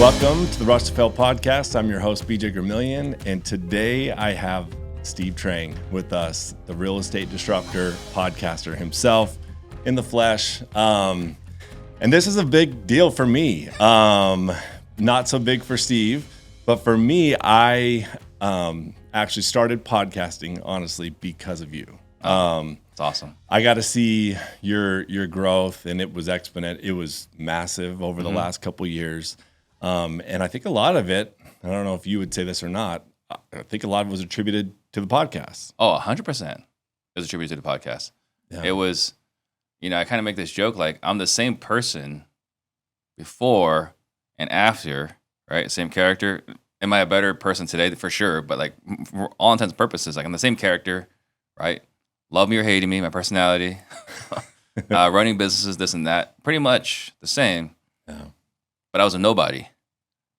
Welcome to the Rush to Fail podcast. I'm your host, BJ Gramillion, and today I have Steve Trang with us, the Real Estate Disruptor podcaster himself in the flesh. And this is a big deal for me. Not so big for Steve, but for me, I actually started podcasting, honestly, because of you. It's awesome. I got to see your growth, and it was exponential. It was massive over the last couple of years. And I think a lot of it, I don't know if you would say this or not, I think a lot of it was attributed to the podcast. Oh, 100% it was attributed to the podcast. Yeah. It was, I kind of make this joke, like I'm the same person before and after, right? Same character. Am I a better person today? For sure. But like for all intents and purposes, like I'm the same character, right? Love me or hating me, my personality, running businesses, this and that, pretty much the same. Yeah. But I was a nobody,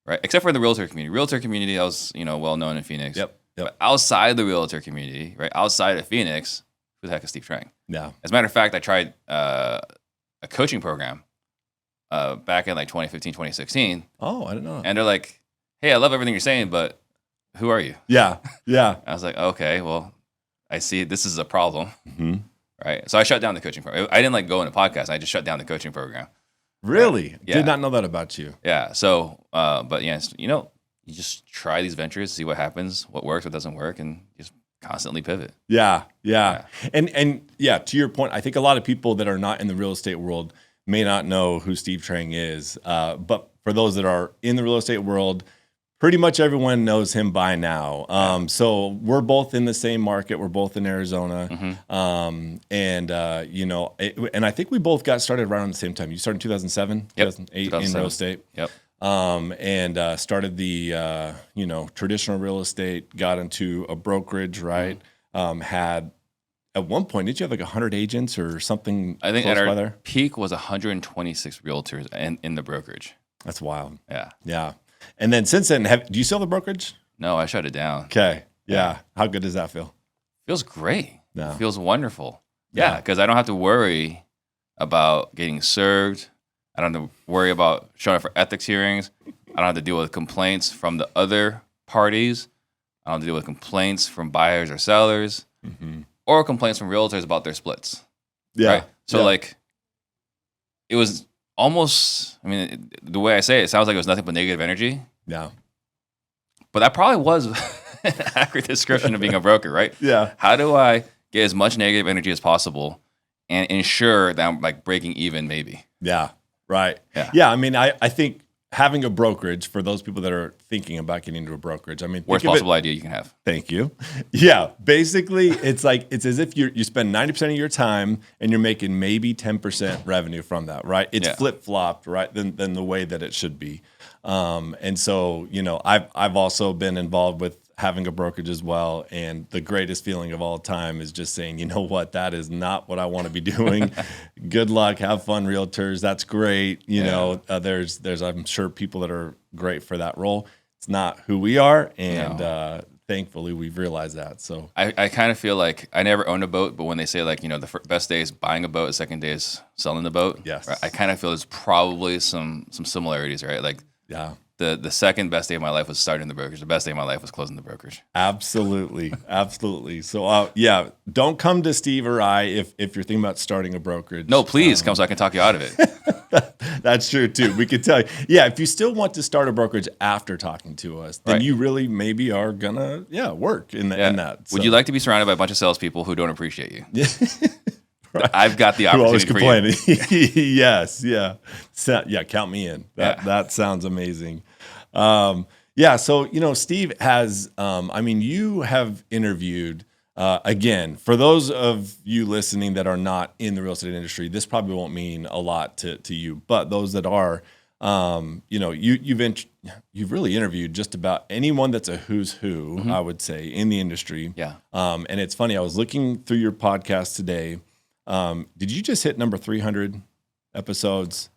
right? Except for the realtor community. Realtor community, I was, well known in Phoenix. Yep. But outside the realtor community, right? Outside of Phoenix, who the heck is Steve Trang? Yeah. As a matter of fact, I tried a coaching program back in like 2015, 2016. Oh, I didn't know. And they're like, hey, I love everything you're saying, but who are you? Yeah. Yeah. I was like, okay, well, I see this is a problem, Mm-hmm. right? So I shut down the coaching program. I didn't like go into podcast. I just shut down the coaching program. Really? Yeah. Did not know that about you. Yeah. So, but yeah, you just try these ventures, see what happens, what works, what doesn't work, and just constantly pivot. Yeah. And yeah, to your point, I think a lot of people that are not in the real estate world may not know who Steve Trang is. But for those that are in the real estate world, pretty much everyone knows him by now. So we're both in the same market. We're both in Arizona. Mm-hmm. And I think we both got started around the same time. You started in 2007, Yep. 2008 in real estate. Yep. And started the, traditional real estate, got into a brokerage, right? Had, at one point, did you have like 100 agents or something? I think close at by our there? peak was 126 realtors in the brokerage. That's wild. Yeah. Yeah. And then since then, do you sell the brokerage? No, I shut it down. Okay. Yeah. How good does that feel? Feels great. Yeah. It feels wonderful. Yeah. Yeah, because I don't have to worry about getting served. I don't have to worry about showing up for ethics hearings. I don't have to deal with complaints from the other parties. I don't have to deal with complaints from buyers or sellers, or complaints from realtors about their splits. Yeah. Right? So Yeah. like, it was almost, the way I say it, it sounds like it was nothing but negative energy. Yeah. But that probably was an accurate description of being a broker, right? Yeah. How do I get as much negative energy as possible and ensure that I'm like breaking even maybe? Yeah. Right. Yeah. I think having a brokerage, for those people that are thinking about getting into a brokerage, Worst possible idea you can have. Thank you. Yeah. Basically, it's as if you spend 90% of your time and you're making maybe 10% revenue from that, right? It's flip-flopped, right, than the way that it should be. And so, I've also been involved with having a brokerage as well. And the greatest feeling of all time is just saying, you know what, that is not what I want to be doing. Good luck. Have fun, realtors. That's great. There's I'm sure people that are great for that role. It's not who we are. And thankfully we've realized that. So I kind of feel like I never owned a boat, but when they say like, the best day is buying a boat, the second day is selling the boat. Yes. Right? I kind of feel there's probably some similarities, right? Like the second best day of my life was starting the brokerage. The best day of my life was closing the brokerage. Absolutely. Absolutely. So don't come to Steve or I if you're thinking about starting a brokerage. No, please come so I can talk you out of it. That's true too. We could tell you. Yeah, if you still want to start a brokerage after talking to us, then you really maybe are gonna work in that. So. Would you like to be surrounded by a bunch of salespeople who don't appreciate you? Yeah. Right. I've got the opportunity for complaining. You. Yes, yeah. So, count me in. That sounds amazing. So Steve has you have interviewed again, for those of you listening that are not in the real estate industry, this probably won't mean a lot to you, but those that are, you've really interviewed just about anyone that's a who's who, I would say, in the industry. Yeah. And it's funny, I was looking through your podcast today. Did you just hit number 300 episodes?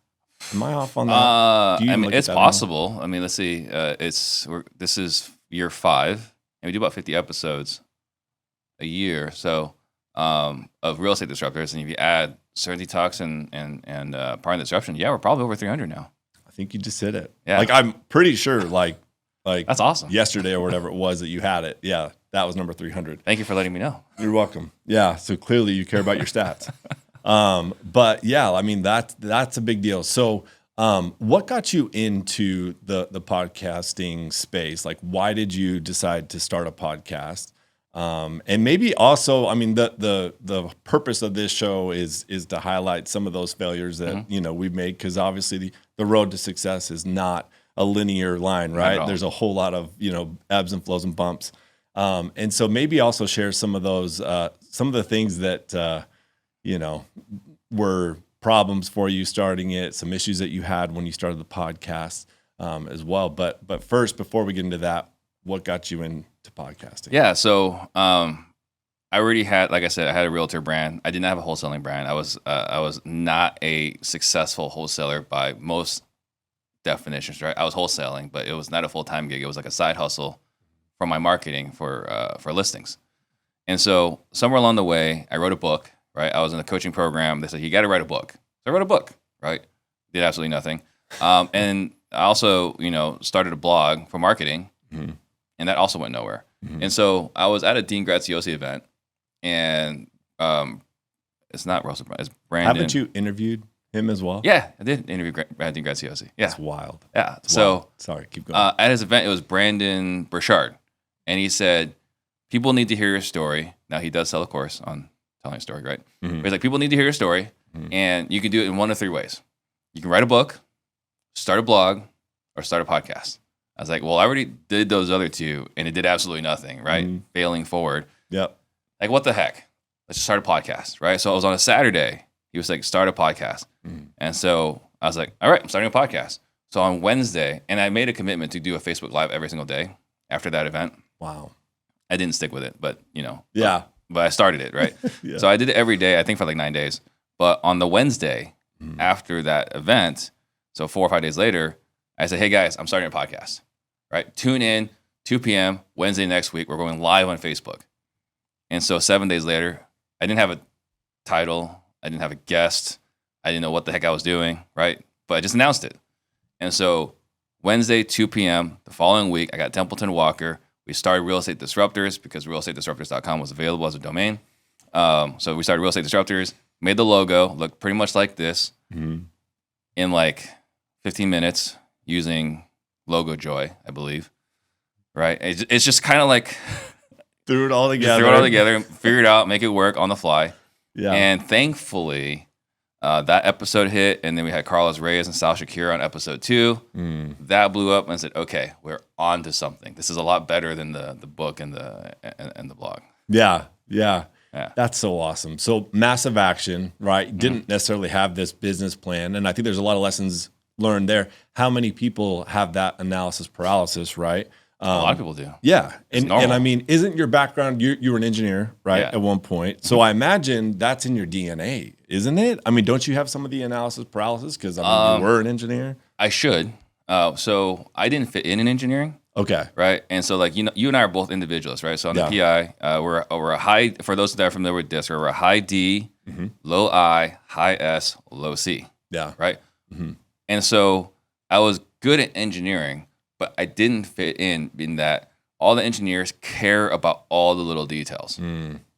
Am I off on that? It's possible. Let's see. This is year 5, and we do about 50 episodes a year. So of Real Estate Disruptors, and if you add Certainty Talks and Part of Disruption, we're probably over 300 now. think you just hit it. Yeah. Like I'm pretty sure like That's awesome. yesterday or whatever it was that you had it. Yeah. That was number 300. Thank you for letting me know. You're welcome. Yeah. So clearly you care about your stats. But yeah, I mean, that's a big deal. So, what got you into the podcasting space? Like, why did you decide to start a podcast? And maybe also, I mean, the purpose of this show is to highlight some of those failures that, we've made. Cause obviously the road to success is not a linear line, right? There's a whole lot of, ebbs and flows and bumps. And so maybe also share some of those, some of the things that, were problems for you starting it, some issues that you had when you started the podcast, as well. But first, before we get into that, what got you into podcasting? Yeah. So, I already had, like I said, I had a realtor brand. I did not have a wholesaling brand. I was not a successful wholesaler by most definitions, right? I was wholesaling, but it was not a full-time gig. It was like a side hustle for my marketing for listings. And so somewhere along the way, I wrote a book, right? I was in a coaching program. They said, you got to write a book. So I wrote a book, right? Did absolutely nothing. And I also, started a blog for marketing, and that also went nowhere. And so I was at a Dean Graziosi event, and it's not Russell, it's Brandon. Haven't you interviewed him as well? Yeah, I did interview Dean Graziosi. Yeah. It's wild. Yeah. It's so wild. Sorry, keep going. At his event, it was Brandon Burchard, and he said, people need to hear your story. Now, he does sell a course on telling a story, right? But he's like, people need to hear your story, and you can do it in one of three ways. You can write a book, start a blog, or start a podcast. I was like, well, I already did those other two, and it did absolutely nothing, right? Failing forward. Yep. Like, what the heck? Let's just start a podcast, right? So it was on a Saturday. He was like, start a podcast. And so I was like, all right, I'm starting a podcast. So on Wednesday, and I made a commitment to do a Facebook Live every single day after that event. Wow. I didn't stick with it, but, Yeah. But I started it, right? Yeah. So I did it every day, I think for like 9 days. But on the Wednesday after that event, so 4 or 5 days later, I said, hey guys, I'm starting a podcast, right? Tune in, 2 p.m., Wednesday next week. We're going live on Facebook. And so 7 days later, I didn't have a title. I didn't have a guest. I didn't know what the heck I was doing, right? But I just announced it. And so Wednesday, 2 p.m., the following week, I got Templeton Walker. We started Real Estate Disruptors because realestatedisruptors.com was available as a domain. So we started Real Estate Disruptors, made the logo, looked pretty much like this in like 15 minutes using Logo Joy, I believe, right? It's just kind of like... Threw it all together. Threw it all together, figure it out, make it work on the fly. Yeah. And thankfully, that episode hit, and then we had Carlos Reyes and Sal Shakira on episode 2. That blew up, and I said, okay, we're on to something. This is a lot better than the book and the blog. Yeah. That's so awesome. So massive action, right? Didn't necessarily have this business plan. And I think there's a lot of lessons learned there. How many people have that analysis paralysis, right? A lot of people do. Yeah. And I mean, isn't your background, you were an engineer, right? Yeah. At one point. So I imagine that's in your DNA, isn't it? I mean, don't you have some of the analysis paralysis? Because you were an engineer. I should. So I didn't fit in engineering. Okay. Right. And so like, you and I are both individualists, right? So on the PI, we're a high, for those that are familiar with DISC, we're a high D, low I, high S, low C. Yeah. Right. And so I was good at engineering, but I didn't fit in that all the engineers care about all the little details,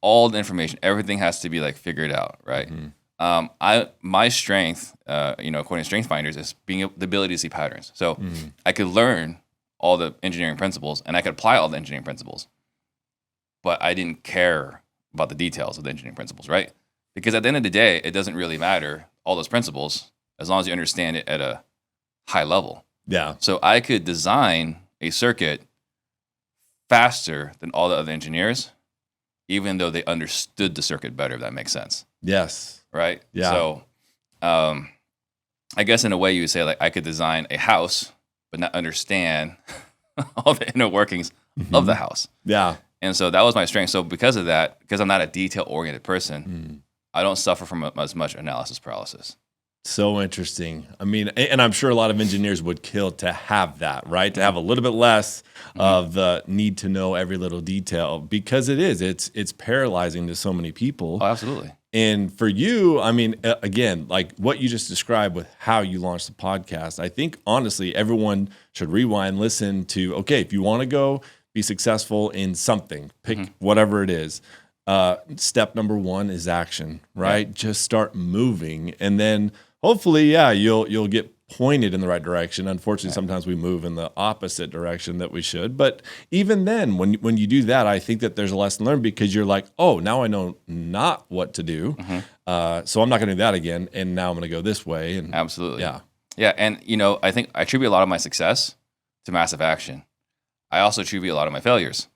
all the information, everything has to be like figured out, right? My strength, according to Strength Finders, is the ability to see patterns. So I could learn all the engineering principles and I could apply all the engineering principles, but I didn't care about the details of the engineering principles, right? Because at the end of the day, it doesn't really matter, all those principles, as long as you understand it at a high level. Yeah. So I could design a circuit faster than all the other engineers, even though they understood the circuit better, if that makes sense. Yes. Right? Yeah. So I guess in a way you would say like I could design a house, but not understand all the inner workings of the house. Yeah. And so that was my strength. So because of that, because I'm not a detail-oriented person, I don't suffer from as much analysis paralysis. So interesting. I mean, and I'm sure a lot of engineers would kill to have that, right? To have a little bit less of the need to know every little detail, because it's paralyzing to so many people. Oh, absolutely. And for you, I mean, again, like what you just described with how you launched the podcast, I think honestly, everyone should rewind, listen to, okay, if you want to go be successful in something, pick whatever it is. Step number one is action, right? Just start moving. And then hopefully, you'll get pointed in the right direction. Unfortunately, sometimes we move in the opposite direction that we should. But even then, when you do that, I think that there's a lesson learned because you're like, oh, now I know not what to do. So I'm not going to do that again. And now I'm going to go this way. And absolutely. Yeah. Yeah. And, I think I attribute a lot of my success to massive action. I also attribute a lot of my failures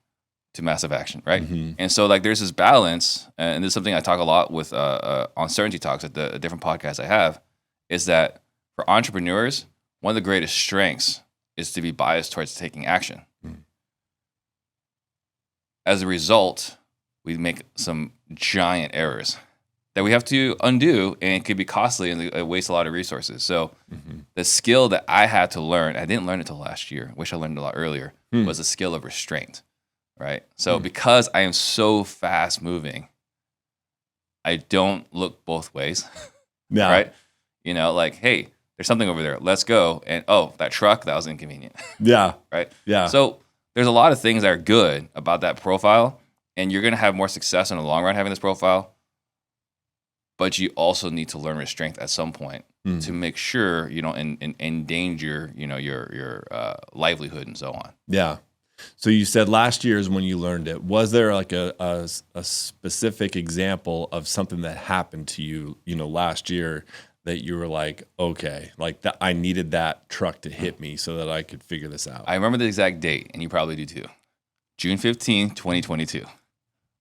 to massive action, right? And so like there's this balance, and this is something I talk a lot with on Certainty Talks at the different podcasts I have, is that for entrepreneurs, one of the greatest strengths is to be biased towards taking action. As a result, we make some giant errors that we have to undo, and it could be costly and it wastes a lot of resources. So the skill that I had to learn, I didn't learn it until last year, wish I learned it a lot earlier, was the skill of restraint, right? So because I am so fast moving, I don't look both ways, right? Like, hey, there's something over there. Let's go. And that truck, that was inconvenient. Yeah. Right? Yeah. So there's a lot of things that are good about that profile, and you're going to have more success in the long run having this profile. But you also need to learn restraint at some point to make sure you don't endanger, your livelihood and so on. Yeah. So you said last year is when you learned it. Was there like a specific example of something that happened to you, last year that you were like, okay, like that I needed that truck to hit me so that I could figure this out? I remember the exact date, and you probably do too. June 15th, 2022,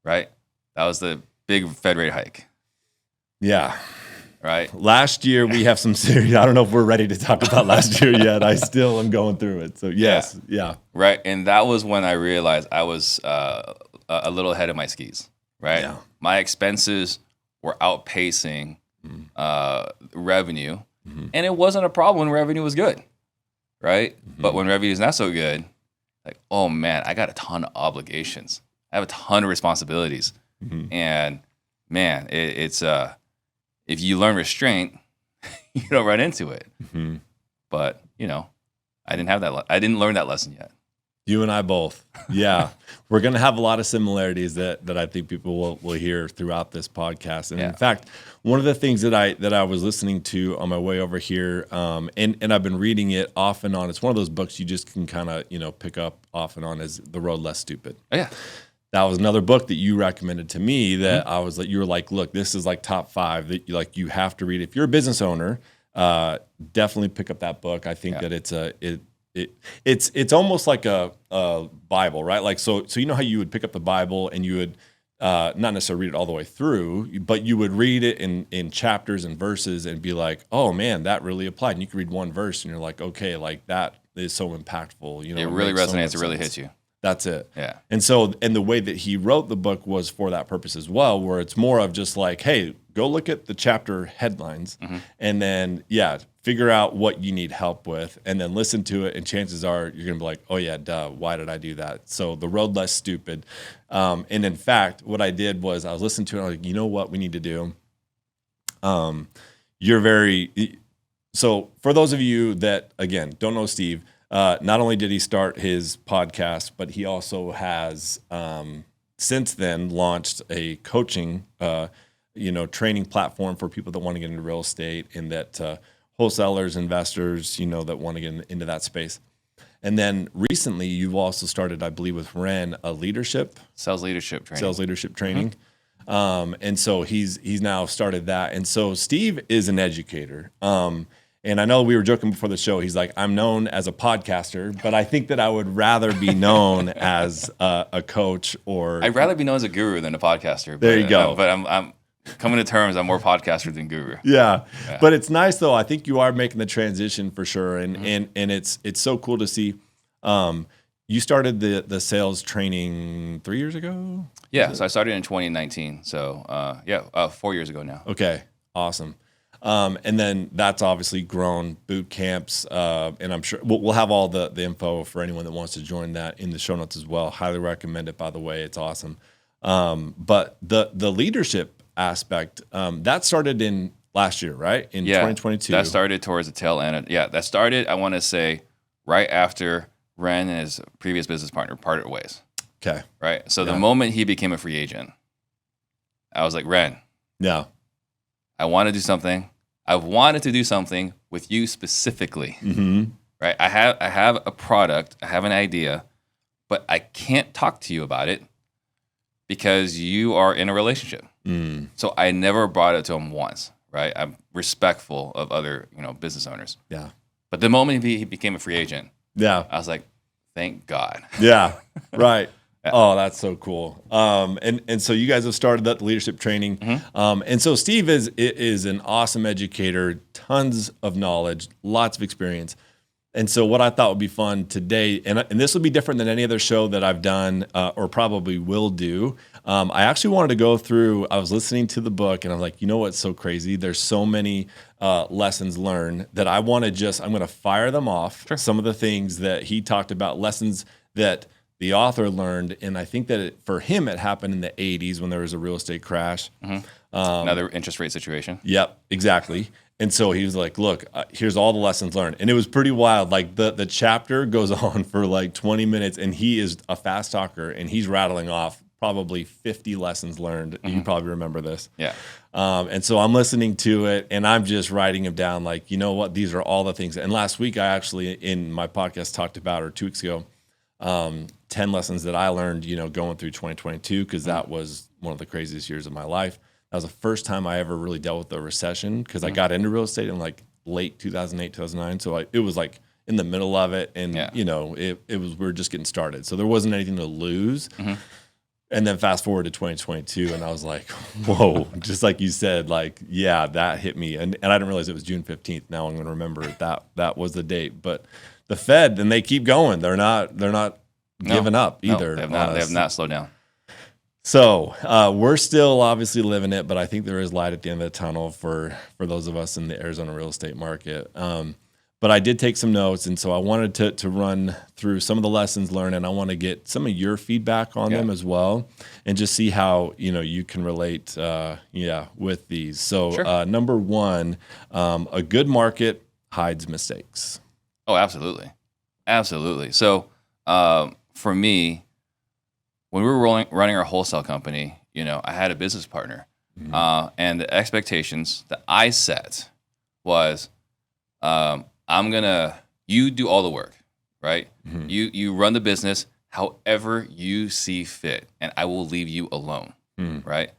right? That was the big Fed rate hike. Yeah. Right. Last year, we have some serious, I don't know if we're ready to talk about last year yet. I still am going through it. So yes. Yeah. Right. And that was when I realized I was a little ahead of my skis, right? Yeah. My expenses were outpacing revenue. And it wasn't a problem when revenue was good, right? But when revenue is not so good, like, oh man, I got a ton of obligations. I have a ton of responsibilities. And man, it's if you learn restraint, you don't run into it. But, I didn't have that. I didn't learn that lesson yet. You and I both. Yeah. We're going to have a lot of similarities that I think people will hear throughout this podcast. And in fact, one of the things that I was listening to on my way over here, and I've been reading it off and on. It's one of those books you just can kind of, pick up off and on, is The Road Less Stupid. Oh, yeah. That was another book that you recommended to me that I was like, you were like, look, this is like top 5 that you have to read. If you're a business owner, definitely pick up that book. I think that it's almost like a Bible, right? Like, so how you would pick up the Bible and you would not necessarily read it all the way through, but you would read it in chapters and verses and be like, oh man, that really applied. And you could read one verse and you're like, okay, like that is so impactful. It really resonates. It really hits you. That's it. Yeah. And the way that he wrote the book was for that purpose as well, where it's more of just like, hey, go look at the chapter headlines and then, figure out what you need help with and then listen to it. And chances are you're going to be like, oh yeah, duh, why did I do that? So The Road Less Stupid. And in fact, what I did was I was listening to it. I was like, you know what we need to do? So for those of you that, again, don't know Steve, not only did he start his podcast, but he also has since then launched a coaching, training platform for people that want to get into real estate and that wholesalers, investors, that want to get into that space. And then recently, you've also started, I believe, with Ren, a sales leadership training. And so he's now started that. And so Steve is an educator. And I know we were joking before the show. He's like, I'm known as a podcaster, but I think that I would rather be known as a coach or. I'd rather be known as a guru than a podcaster. There you go. But I'm coming to terms. I'm more podcaster than guru. Yeah. But it's nice though. I think you are making the transition for sure, and it's so cool to see. You started the sales training 3 years ago. Yeah. So I started in 2019. So 4 years ago now. Okay. Awesome. And then that's obviously grown, boot camps, and I'm sure we'll have all the info for anyone that wants to join that in the show notes as well. Highly recommend it, by the way. It's awesome. But the leadership aspect, that started in last year, right? In 2022. That started towards the tail end. That started, I want to say, right after Ren and his previous business partner parted ways. Okay. Right? So the moment he became a free agent, I was like, Ren. Yeah. I want to do something. I've wanted to do something with you specifically. Mm-hmm. Right? I have a product. I have an idea, but I can't talk to you about it because you are in a relationship. Mm. So I never brought it to him once. Right? I'm respectful of other, business owners. Yeah. But the moment he became a free agent, I was like, thank God. Yeah. Right. Yeah. Oh, that's so cool. And so you guys have started that leadership training. Mm-hmm. And so Steve is an awesome educator, tons of knowledge, lots of experience. And so what I thought would be fun today, and this will be different than any other show that I've done or probably will do. I actually wanted to go through, I was listening to the book and I'm like, you know what's so crazy? There's so many lessons learned that I'm going to fire them off. Sure. Some of the things that he talked about, lessons that the author learned. And I think that for him, it happened in the 80s when there was a real estate crash. Mm-hmm. Another interest rate situation. Yep, exactly. And so he was like, look, here's all the lessons learned. And it was pretty wild. Like the chapter goes on for like 20 minutes and he is a fast talker and he's rattling off probably 50 lessons learned. Mm-hmm. You probably remember this. Yeah. And so I'm listening to it and I'm just writing them down like, you know what, these are all the things. And last week I actually in my podcast talked about, or 2 weeks ago, 10 lessons that I learned, going through 2022, because that was one of the craziest years of my life. That was the first time I ever really dealt with a recession because I got into real estate in like late 2008, 2009. So it was like in the middle of it. And, we were just getting started. So there wasn't anything to lose. Mm-hmm. And then fast forward to 2022 and I was like, whoa, just like you said, like, yeah, that hit me. And I didn't realize it was June 15th. Now I'm going to remember that was the date. But the Fed, and they keep going. They're not giving up either. They have not slowed down. So we're still obviously living it, but I think there is light at the end of the tunnel for those of us in the Arizona real estate market. But I did take some notes, and so I wanted to run through some of the lessons learned, and I want to get some of your feedback on them as well, and just see how you can relate with these. So sure. Number one, a good market hides mistakes. Oh, absolutely. So for me, when we were running our wholesale company, I had a business partner, and the expectations that I set was, you do all the work, right? Mm-hmm. You run the business however you see fit, and I will leave you alone, right?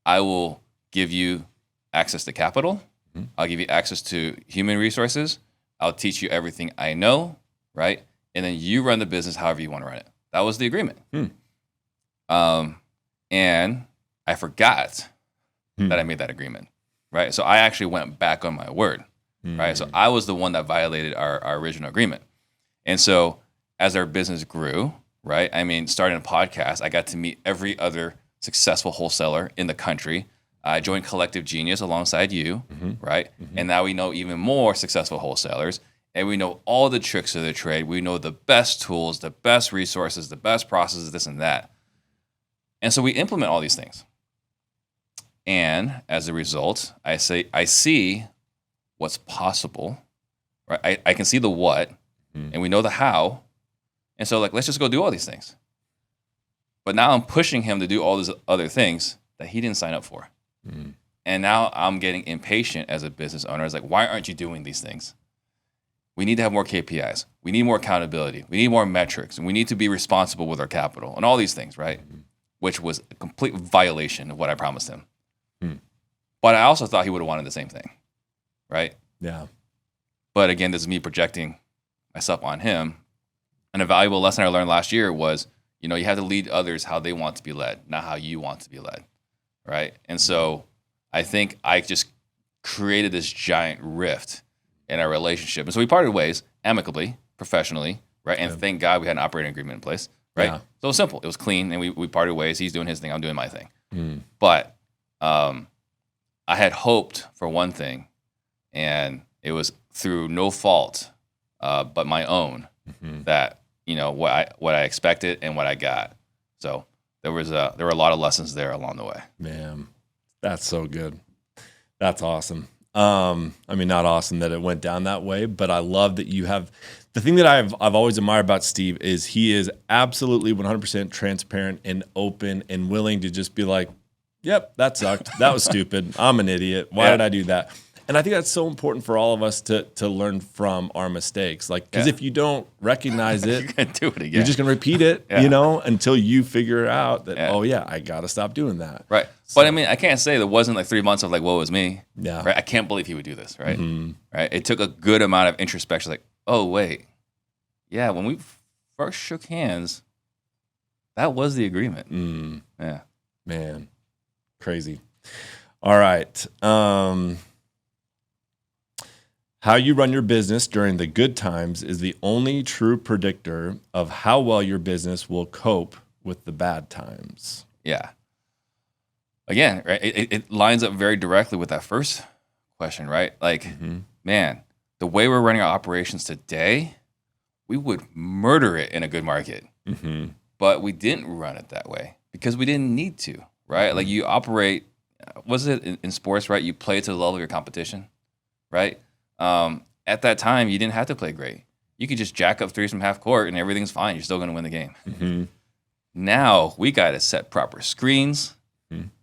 I will give you access to capital. Mm-hmm. I'll give you access to human resources. I'll teach you everything I know, right? And then you run the business however you want to run it. That was the agreement. And I forgot that I made that agreement, right? So I actually went back on my word, right? So I was the one that violated our original agreement. And so as our business grew, right? I mean, starting a podcast, I got to meet every other successful wholesaler in the country. I joined Collective Genius alongside you, right? Mm-hmm. And now we know even more successful wholesalers. And we know all the tricks of the trade. We know the best tools, the best resources, the best processes, this and that. And so we implement all these things. And as a result, I see what's possible, right? I can see the what, and we know the how. And so let's just go do all these things. But now I'm pushing him to do all these other things that he didn't sign up for. And now I'm getting impatient as a business owner. I was like, why aren't you doing these things? We need to have more KPIs. We need more accountability. We need more metrics. And we need to be responsible with our capital and all these things, right? Which was a complete violation of what I promised him. But I also thought he would have wanted the same thing, right? Yeah. But again, this is me projecting myself on him. And a valuable lesson I learned last year was, you have to lead others how they want to be led, not how you want to be led, right? And so I think I just created this giant rift in our relationship. And so we parted ways amicably, professionally, right? And thank God we had an operating agreement in place, right? Yeah. So it was simple. It was clean, and we parted ways. He's doing his thing. I'm doing my thing. But I had hoped for one thing, and it was through no fault but my own that, what I expected and what I got. So there were a lot of lessons there along the way. Man, That's so good. That's awesome. I mean, not awesome that it went down that way, but I love that you have the thing that I've always admired about Steve is he is absolutely 100% transparent and open and willing to just be like, yep, that sucked. That was stupid. I'm an idiot. Why did I do that? And I think that's so important for all of us to learn from our mistakes. Like, because if you don't recognize it, you're gonna do it again. You're just going to repeat it, you know, until you figure out that, oh yeah, I got to stop doing that. Right. So, but I mean, I can't say there wasn't like 3 months of like, woe is me. Yeah. Right. I can't believe he would do this. Right. Right. It took a good amount of introspection. Like, oh wait, yeah. When we first shook hands, that was the agreement. Yeah. Man, crazy. All right. How you run your business during the good times is the only true predictor of how well your business will cope with the bad times. Yeah. Again, right? It lines up very directly with that first question, right? Like, man, the way we're running our operations today, we would murder it in a good market. But we didn't run it that way because we didn't need to, right? Like you operate, was it in sports, right? You play to the level of your competition, right? At that time, you didn't have to play great. You could just jack up threes from half court and everything's fine. You're still going to win the game. Now we got to set proper screens.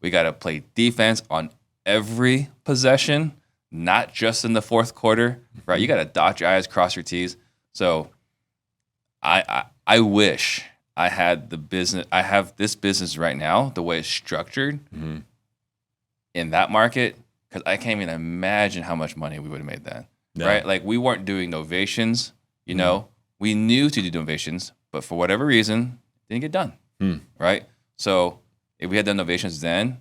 We got to play defense on every possession, not just in the fourth quarter, right? You got to dot your I's, cross your T's. So I wish I had the business. I have this business right now, the way it's structured in that market. Because I can't even imagine how much money we would have made then, right? Like we weren't doing novations, you know. We knew to do novations, but for whatever reason, it didn't get done, right? So if we had done novations then,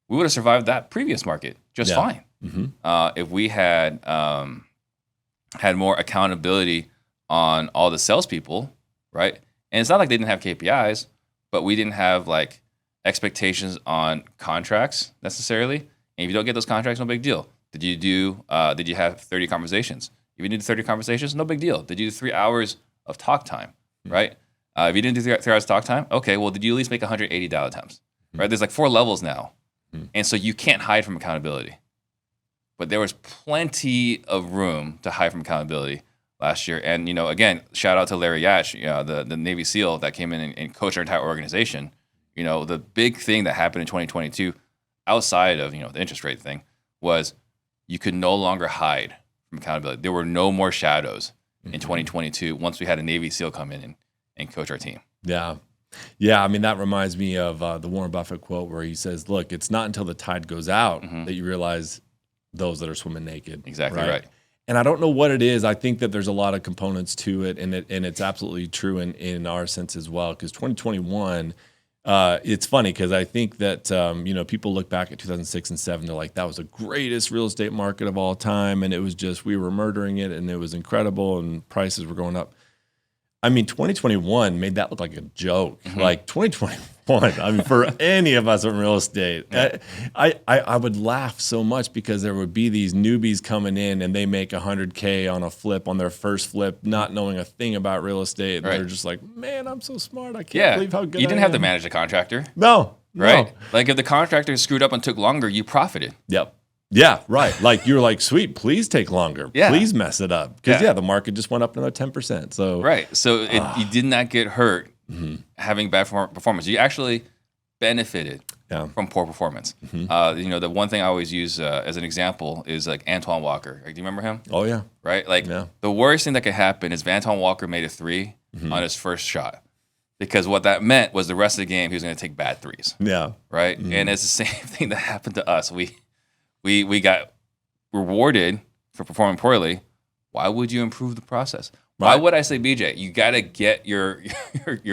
we would have survived that previous market just fine. If we had had more accountability on all the salespeople, right? And it's not like they didn't have KPIs, but we didn't have like expectations on contracts necessarily. And if you don't get those contracts, no big deal. Did you have 30 conversations? If you did 30 conversations, no big deal. Did you do 3 hours of talk time, right? If you didn't do 3 hours of talk time, okay, well, did you at least make 180 dial attempts, right? There's like 4 levels now. And so you can't hide from accountability. But there was plenty of room to hide from accountability last year. And, you know, again, shout out to Larry Yatch, the Navy SEAL that came in and coached our entire organization. You know, the big thing that happened in 2022 outside of, you know, the interest rate thing was you could no longer hide from accountability. There were no more shadows in 2022 once we had a Navy SEAL come in and coach our team. Yeah. Yeah. I mean, that reminds me of the Warren Buffett quote where he says, look, it's not until the tide goes out that you realize those that are swimming naked. Exactly right. And I don't know what it is. I think that there's a lot of components to it, and it's absolutely true in our sense as well, because 2021 it's funny because I think that, you know, people look back at 2006 and 2007, they're like, that was the greatest real estate market of all time. And it was just, we were murdering it and it was incredible and prices were going up. I mean, 2021 made that look like a joke. Like 2021, I mean, for any of us in real estate, I would laugh so much because there would be these newbies coming in and they make $100K on a flip on their first flip, not knowing a thing about real estate. And they're just like, man, I'm so smart. I can't believe how good you didn't I have am. to manage the contractor. No. Right? Like if the contractor screwed up and took longer, you profited. Yep. Yeah, right. Like you're like, sweet, please take longer. Yeah. Please mess it up. Because the market just went up another 10%. So So you did not get hurt having bad performance. You actually benefited from poor performance. You know, the one thing I always use as an example is like Antoine Walker. Like, do you remember him? Oh yeah. Right? Like the worst thing that could happen is if Antoine Walker made a 3 on his first shot. Because what that meant was the rest of the game he was going to take bad threes. Yeah. Right? And it's the same thing that happened to us. We got rewarded for performing poorly. Why would you improve the process? Why would I say, BJ, you got to get your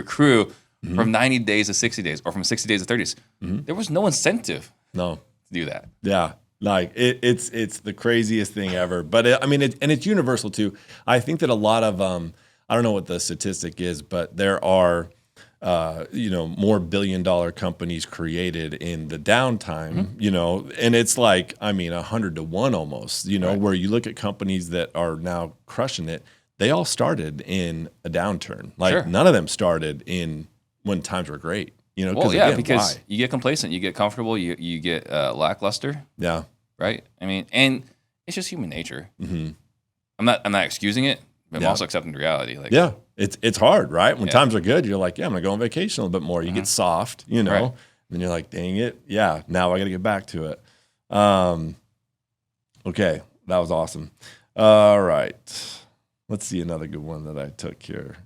crew from 90 days to 60 days or from 60 days to 30s? There was no incentive to do that. Yeah. Like it's the craziest thing ever. But I mean, it's universal too. I think that a lot of, I don't know what the statistic is, but there are, you know, more billion-dollar companies created in the downtime, you know, and it's like, I mean, 100 to 1 almost, you know, where you look at companies that are now crushing it, they all started in a downturn. Like none of them started in when times were great. You know, Well, yeah, again, because why? you get complacent, you get comfortable, you get lackluster, Yeah. right? I mean, and it's just human nature. Mm-hmm. I'm not excusing it, but I'm Yeah. also accepting the reality. Like, Yeah. It's hard, right? When Yeah. times are good, you're like, yeah, I'm gonna go on vacation a little bit more. You get soft, you know, Right. and then you're like, dang it, yeah, now I got to get back to it. Okay, that was awesome. All right, let's see another good one that I took here.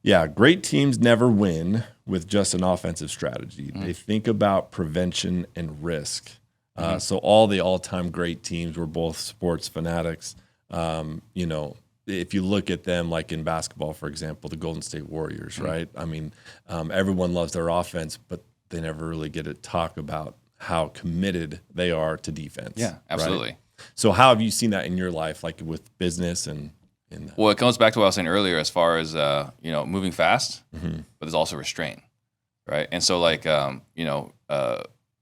Yeah, great teams never win with just an offensive strategy. They think about prevention and risk. So all the all-time great teams were both sports fanatics. You know, if you look at them, like in basketball, for example, the Golden State Warriors, right? I mean, everyone loves their offense, but they never really get to talk about how committed they are to defense. Yeah, absolutely. Right? So how have you seen that in your life, like with business and Well, it comes back to what I was saying earlier, as far as you know, moving fast, but there's also restraint, right? And so, like, The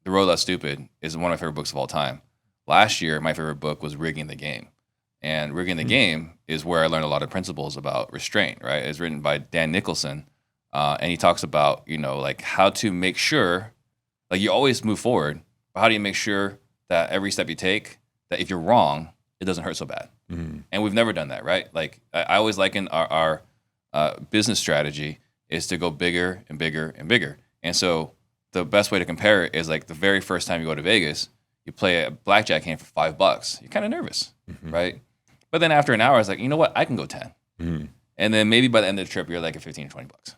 Road Less Stupid is one of my favorite books of all time. Last year, my favorite book was Rigging the Game, and Rigging the Game is where I learned a lot of principles about restraint. Right? It's written by Dan Nicholson, and he talks about like how to make sure, like, you always move forward, but how do you make sure that every step you take, that if you're wrong, it doesn't hurt so bad. And we've never done that, right? Like, I always liken our business strategy is to go bigger and bigger and bigger. And so the best way to compare it is like the very first time you go to Vegas, you play a blackjack hand for $5. You're kind of nervous, right? But then after an hour, it's like, you know what? I can go 10. And then maybe by the end of the trip, you're like at 15 or $20.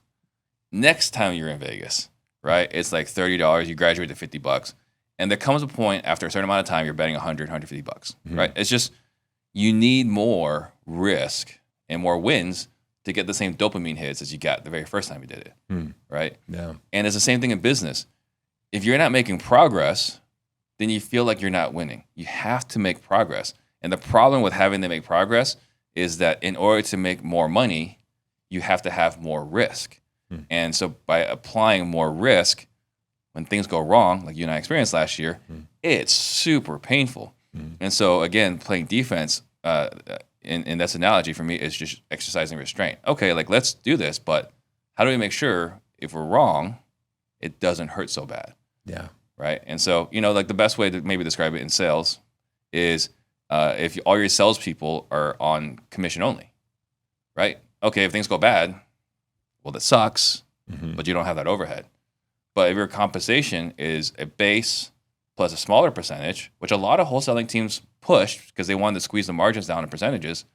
Next time you're in Vegas, right? It's like $30. You graduate to $50. And there comes a point after a certain amount of time, you're betting $100, $150, right? It's just, you need more risk and more wins to get the same dopamine hits as you got the very first time you did it, right? Yeah. And it's the same thing in business. If you're not making progress, then you feel like you're not winning. You have to make progress. And the problem with having to make progress is that in order to make more money, you have to have more risk. And so by applying more risk, when things go wrong, like you and I experienced last year, it's super painful. And so again, playing defense, in this analogy for me, is just exercising restraint. Okay, like, let's do this, but how do we make sure if we're wrong, it doesn't hurt so bad? Yeah. Right. And so, like, the best way to maybe describe it in sales is if all your salespeople are on commission only, right? Okay, if things go bad, well, that sucks, but you don't have that overhead. But if your compensation is a base plus a smaller percentage, which a lot of wholesaling teams pushed because they wanted to squeeze the margins down in percentages,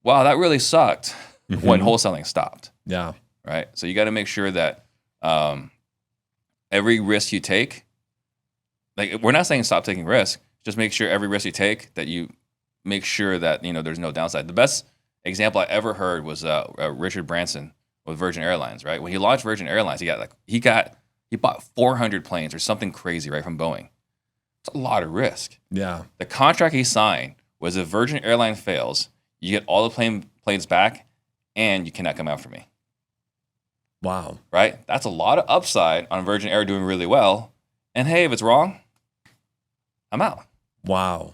wow, that really sucked when wholesaling stopped. Yeah. Right? So you got to make sure that every risk you take, like, we're not saying stop taking risk, just make sure every risk you take, that you make sure that, there's no downside. The best example I ever heard was Richard Branson with Virgin Airlines, right? When he launched Virgin Airlines, he bought 400 planes or something crazy, right, from Boeing. It's a lot of risk. Yeah. The contract he signed was, if Virgin Airline fails, you get all the planes back, and you cannot come after me. Wow. Right? That's a lot of upside on Virgin Air doing really well. And hey, if it's wrong, I'm out. Wow.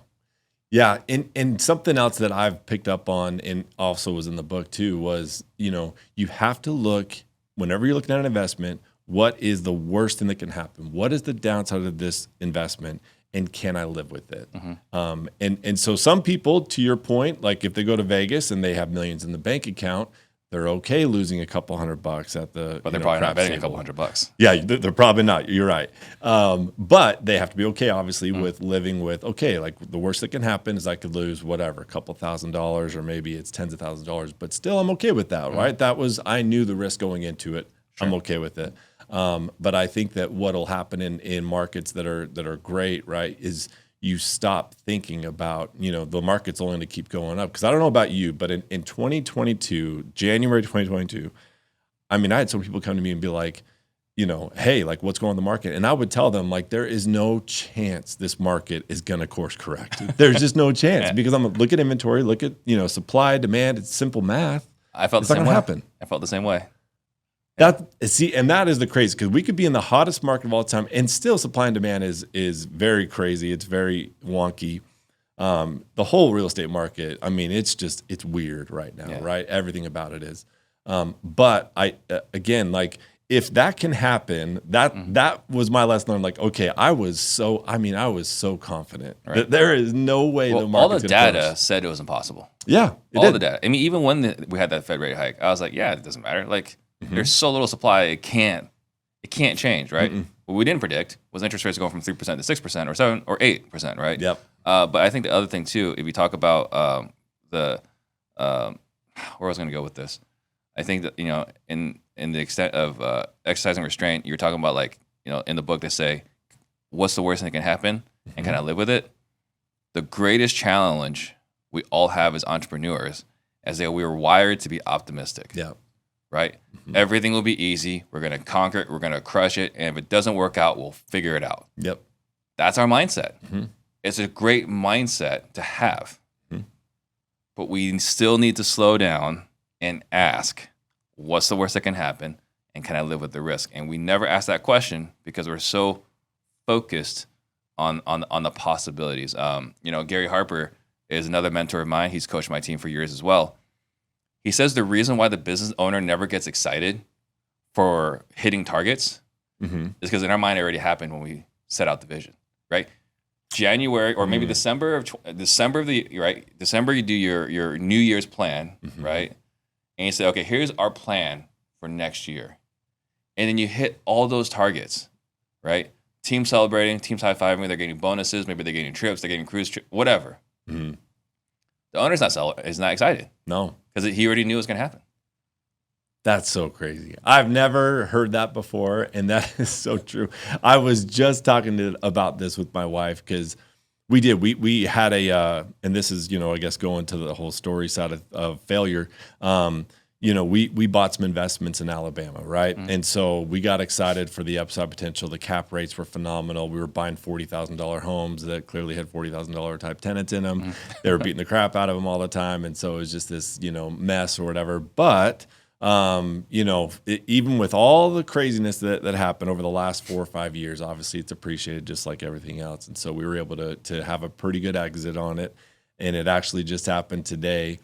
Yeah. And something else that I've picked up on, and also was in the book too, was, you have to look, whenever you're looking at an investment, what is the worst thing that can happen? What is the downside of this investment? And can I live with it? And so some people, to your point, like if they go to Vegas and they have millions in the bank account, they're okay losing a couple $100 at the. But they're probably not betting a couple $100. Yeah, they're probably not. You're right. But they have to be okay, obviously, with living with, okay, like the worst that can happen is I could lose whatever, a couple $1,000s, or maybe it's tens of thousands of dollars, but still I'm okay with that, right? I knew the risk going into it. Sure. I'm okay with it. But I think that what'll happen in markets that are great, right, is you stop thinking about, the market's only going to keep going up. Because I don't know about you, but in 2022, January 2022, I mean, I had some people come to me and be like, hey, like, what's going on in the market? And I would tell them, like, there is no chance this market is going to course correct. There's just no chance. Because I'm look at inventory, look at, supply, demand. It's simple math. I felt it's the not same going way. to happen. I felt the same way. And that is the crazy, because we could be in the hottest market of all time, and still supply and demand is very crazy. It's very wonky. the whole real estate market, I mean, it's weird right now, Yeah. right? Everything about it is. But again, like if that can happen, that was my lesson learned. Like, okay, I was so confident that there is no way the market's all the gonna data close. said it was impossible. Yeah, All the data. I mean, even when we had that Fed rate hike, I was like, yeah, it doesn't matter. Like, there's so little supply, it can't change, right? What we didn't predict was interest rates going from 3% to 6% or 7 or 8%, right? Yep. But I think the other thing too, if you talk about where I was going to go with this, I think that in the extent of exercising restraint, you're talking about like in the book they say, what's the worst thing that can happen, and kind of live with it. The greatest challenge we all have as entrepreneurs is that we were wired to be optimistic. Yeah. Right? Everything will be easy. We're going to conquer it. We're going to crush it. And if it doesn't work out, we'll figure it out. Yep. That's our mindset. It's a great mindset to have. But we still need to slow down and ask, what's the worst that can happen? And can I live with the risk? And we never ask that question because we're so focused on the possibilities. Gary Harper is another mentor of mine. He's coached my team for years as well. He says the reason why the business owner never gets excited for hitting targets is because in our mind it already happened when we set out the vision, right? January or maybe December of the year, right? December you do your New Year's plan, right? And you say, okay, here's our plan for next year, and then you hit all those targets, right? Team celebrating, teams high-fiving, they're getting bonuses, maybe they're getting trips, they're getting cruise trips, whatever. The owner's is not excited. No. Because he already knew it was going to happen. That's so crazy. I've never heard that before, and that is so true. I was just talking about this with my wife because we had and this is, I guess going to the whole story side of failure. We bought some investments in Alabama, right? And so we got excited for the upside potential. The cap rates were phenomenal. We were buying $40,000 homes that clearly had $40,000 type tenants in them. They were beating the crap out of them all the time. And so it was just this, mess or whatever. But, even with all the craziness that happened over the last 4 or 5 years, obviously it's appreciated just like everything else. And so we were able to have a pretty good exit on it. And it actually just happened today.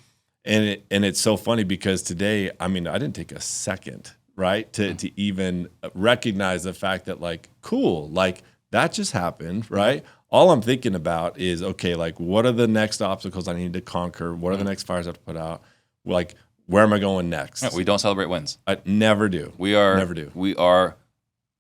And it's so funny because today, I mean, I didn't take a second, right, to even recognize the fact that, like, cool, like that just happened, right? All I'm thinking about is, okay, like, what are the next obstacles I need to conquer? What are the next fires I have to put out? Like, where am I going next? Yeah, we don't celebrate wins. I never do. Never do. We are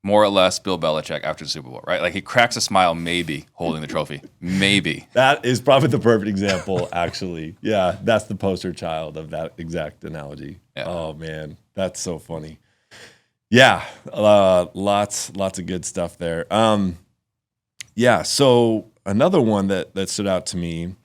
more or less Bill Belichick after the Super Bowl, right? Like he cracks a smile, maybe holding the trophy, maybe. That is probably the perfect example, actually. Yeah, that's the poster child of that exact analogy. Yeah. Oh man, that's so funny. Yeah, lots of good stuff there. Yeah. So another one that stood out to me.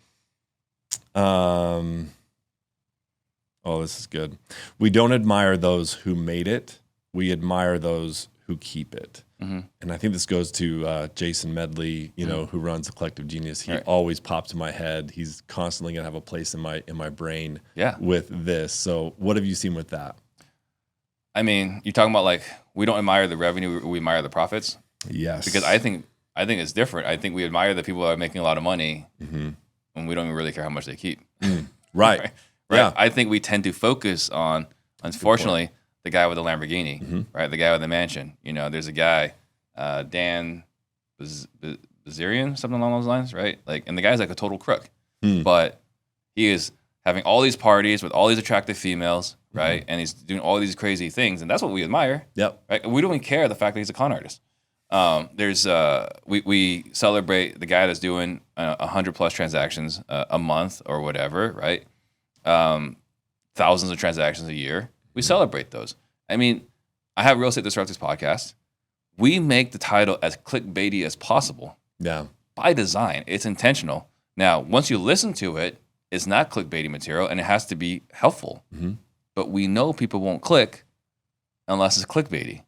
Oh, this is good. We don't admire those who made it. We admire those who keep it. And I think this goes to Jason Medley, who runs the Collective Genius. He always pops in my head. He's constantly going to have a place in my brain with this. So what have you seen with that? I mean, you're talking about like, we don't admire the revenue, we admire the profits. Yes. Because I think it's different. I think we admire the people that are making a lot of money and we don't even really care how much they keep. Right. Right. Yeah. I think we tend to focus on, unfortunately, the guy with the Lamborghini, right? The guy with the mansion. There's a guy, Dan Bazarian, something along those lines, right? Like, and the guy's like a total crook, but he is having all these parties with all these attractive females, right? And he's doing all these crazy things, and that's what we admire. Yep. Right? We don't even care the fact that he's a con artist. We celebrate the guy that's doing 100+ transactions a month or whatever, right? Thousands of transactions a year. We celebrate those. I mean, I have Real Estate Disruptors Podcast. We make the title as clickbaity as possible. Yeah. By design. It's intentional. Now, once you listen to it, it's not clickbaity material and it has to be helpful. But we know people won't click unless it's clickbaity.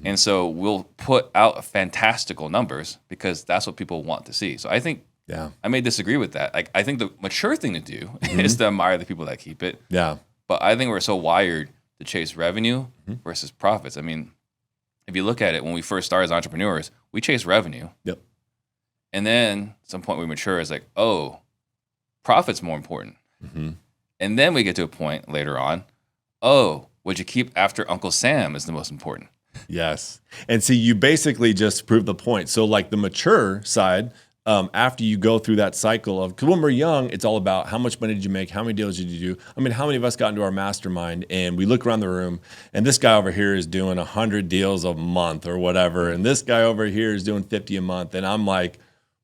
And so we'll put out fantastical numbers because that's what people want to see. So I think I may disagree with that. Like, I think the mature thing to do is to admire the people that keep it. Yeah. But I think we're so wired to chase revenue versus profits. I mean, if you look at it, when we first started as entrepreneurs, we chase revenue. Yep. And then at some point we mature, it's like, oh, profit's more important. And then we get to a point later on, what you keep after Uncle Sam is the most important. Yes. And see, you basically just proved the point. So like the mature side, after you go through that cycle of, because when we're young, it's all about how much money did you make? How many deals did you do? I mean, how many of us got into our mastermind and we look around the room and this guy over here is doing 100 deals a month or whatever. And this guy over here is doing 50 a month. And I'm like,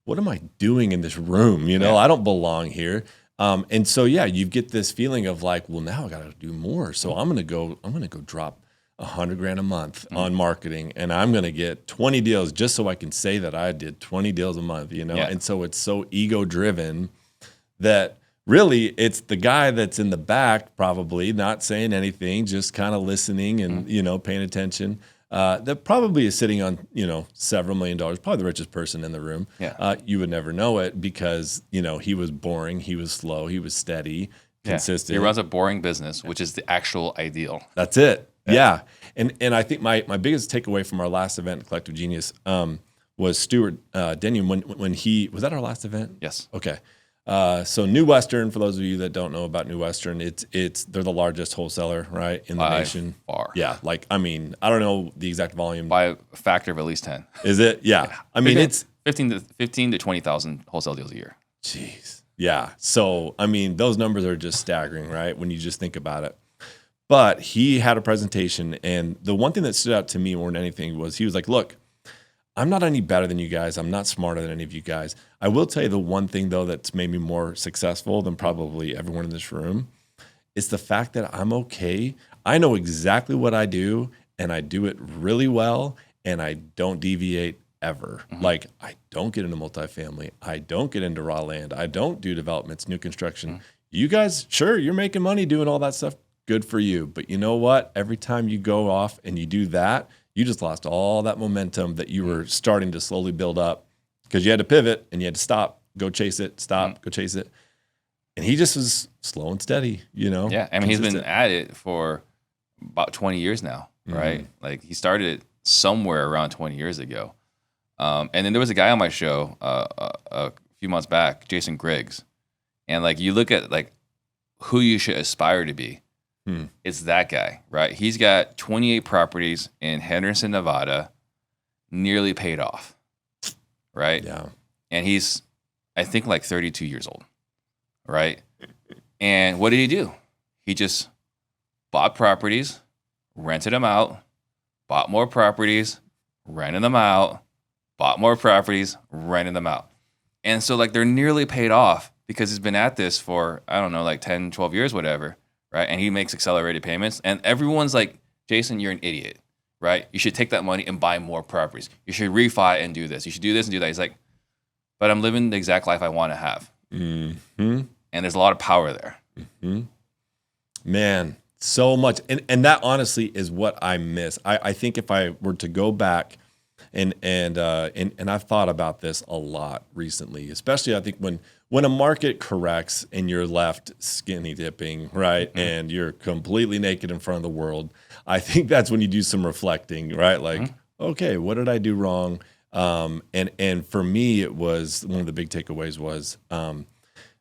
what am I doing in this room? You know, I don't belong here. And so, you get this feeling of like, well, now I got to do more. So I'm going to go drop $100,000 a month on marketing, and I'm going to get 20 deals just so I can say that I did 20 deals a month, you know? Yeah. And so it's so ego driven that really it's the guy that's in the back, probably not saying anything, just kind of listening and, paying attention. That probably is sitting on, several $1 million, probably the richest person in the room. Yeah. You would never know it because, he was boring, he was slow, he was steady, consistent. He runs a boring business, which is the actual ideal. That's it. Yeah. And I think my biggest takeaway from our last event, Collective Genius, was Stuart Denyon when he, was that our last event? Yes. Okay. So New Western, for those of you that don't know about New Western, they're the largest wholesaler, right, in the nation. Far. Yeah. Like, I mean, I don't know the exact volume. By a factor of at least 10. Is it? Yeah. I mean, it's 15 to 20,000 wholesale deals a year. Jeez. Yeah. So, I mean, those numbers are just staggering, right? When you just think about it. But he had a presentation, and the one thing that stood out to me more than anything was he was like, look, I'm not any better than you guys. I'm not smarter than any of you guys. I will tell you the one thing, though, that's made me more successful than probably everyone in this room is the fact that I'm okay. I know exactly what I do, and I do it really well, and I don't deviate ever. Like, I don't get into multifamily. I don't get into raw land. I don't do developments, new construction. You guys, sure, you're making money doing all that stuff. Good for you. But you know what? Every time you go off and you do that, you just lost all that momentum that you were starting to slowly build up because you had to pivot and you had to stop, go chase it, stop, go chase it. And he just was slow and steady, Yeah. I mean, he's been at it for about 20 years now, right? Like he started it somewhere around 20 years ago. And then there was a guy on my show a few months back, Jason Griggs. And like you look at like who you should aspire to be. It's that guy, right? He's got 28 properties in Henderson, Nevada, nearly paid off, right? Yeah. And he's, I think, like 32 years old, right? And what did he do? He just bought properties, rented them out, bought more properties, rented them out, bought more properties, rented them out. And so, like, they're nearly paid off because he's been at this for, I don't know, like 10, 12 years, whatever. Right, and he makes accelerated payments, and everyone's like, "Jason, you're an idiot, right? You should take that money and buy more properties. You should refi and do this. You should do this and do that." He's like, "But I'm living the exact life I want to have," and there's a lot of power there. Man, so much, and that honestly is what I miss. I think if I were to go back, and I've thought about this a lot recently, especially I think when a market corrects and you're left skinny dipping, right? And you're completely naked in front of the world, I think that's when you do some reflecting, right? Like, okay, what did I do wrong? And for me, it was one of the big takeaways was,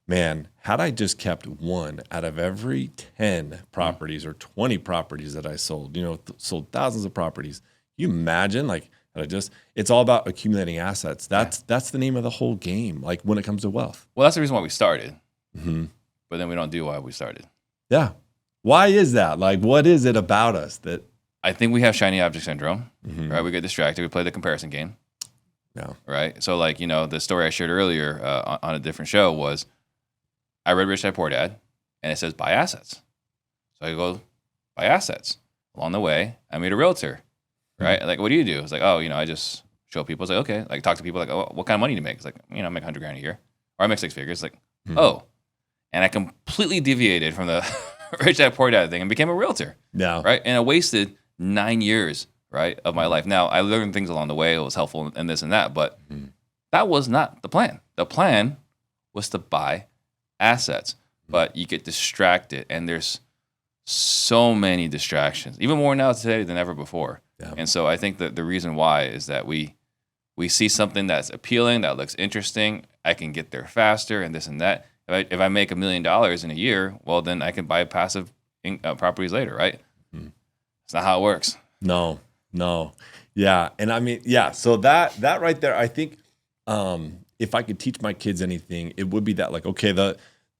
man, had I just kept one out of every 10 properties or 20 properties that I sold, sold thousands of properties. You imagine like, it's all about accumulating assets. That's the name of the whole game. Like when it comes to wealth. Well, that's the reason why we started. But then we don't do why we started. Yeah. Why is that? Like, what is it about us that? I think we have shiny object syndrome, right? We get distracted. We play the comparison game. Yeah. Right. So like, the story I shared earlier on a different show was I read Rich Dad Poor Dad and it says buy assets. So I go buy assets. Along the way, I meet a realtor. Right? Like, what do you do? It's like, I just show people. It's like, okay. Like, talk to people. Like, what kind of money do you make? It's like, I make $100,000 a year. Or I make 6 figures. It's like, And I completely deviated from the Rich Dad Poor Dad thing and became a realtor. Yeah. Right? And I wasted 9 years, right, of my life. Now, I learned things along the way. It was helpful and this and that. But that was not the plan. The plan was to buy assets. But you get distracted. And there's so many distractions. Even more now today than ever before. Yeah. And so I think that the reason why is that we see something that's appealing, that looks interesting. I can get there faster and this and that. If I make $1 million in a year, well, then I can buy passive properties later, right? It's not how it works. No. Yeah. And I mean, yeah. So that right there, I think if I could teach my kids anything, it would be that, like, okay, the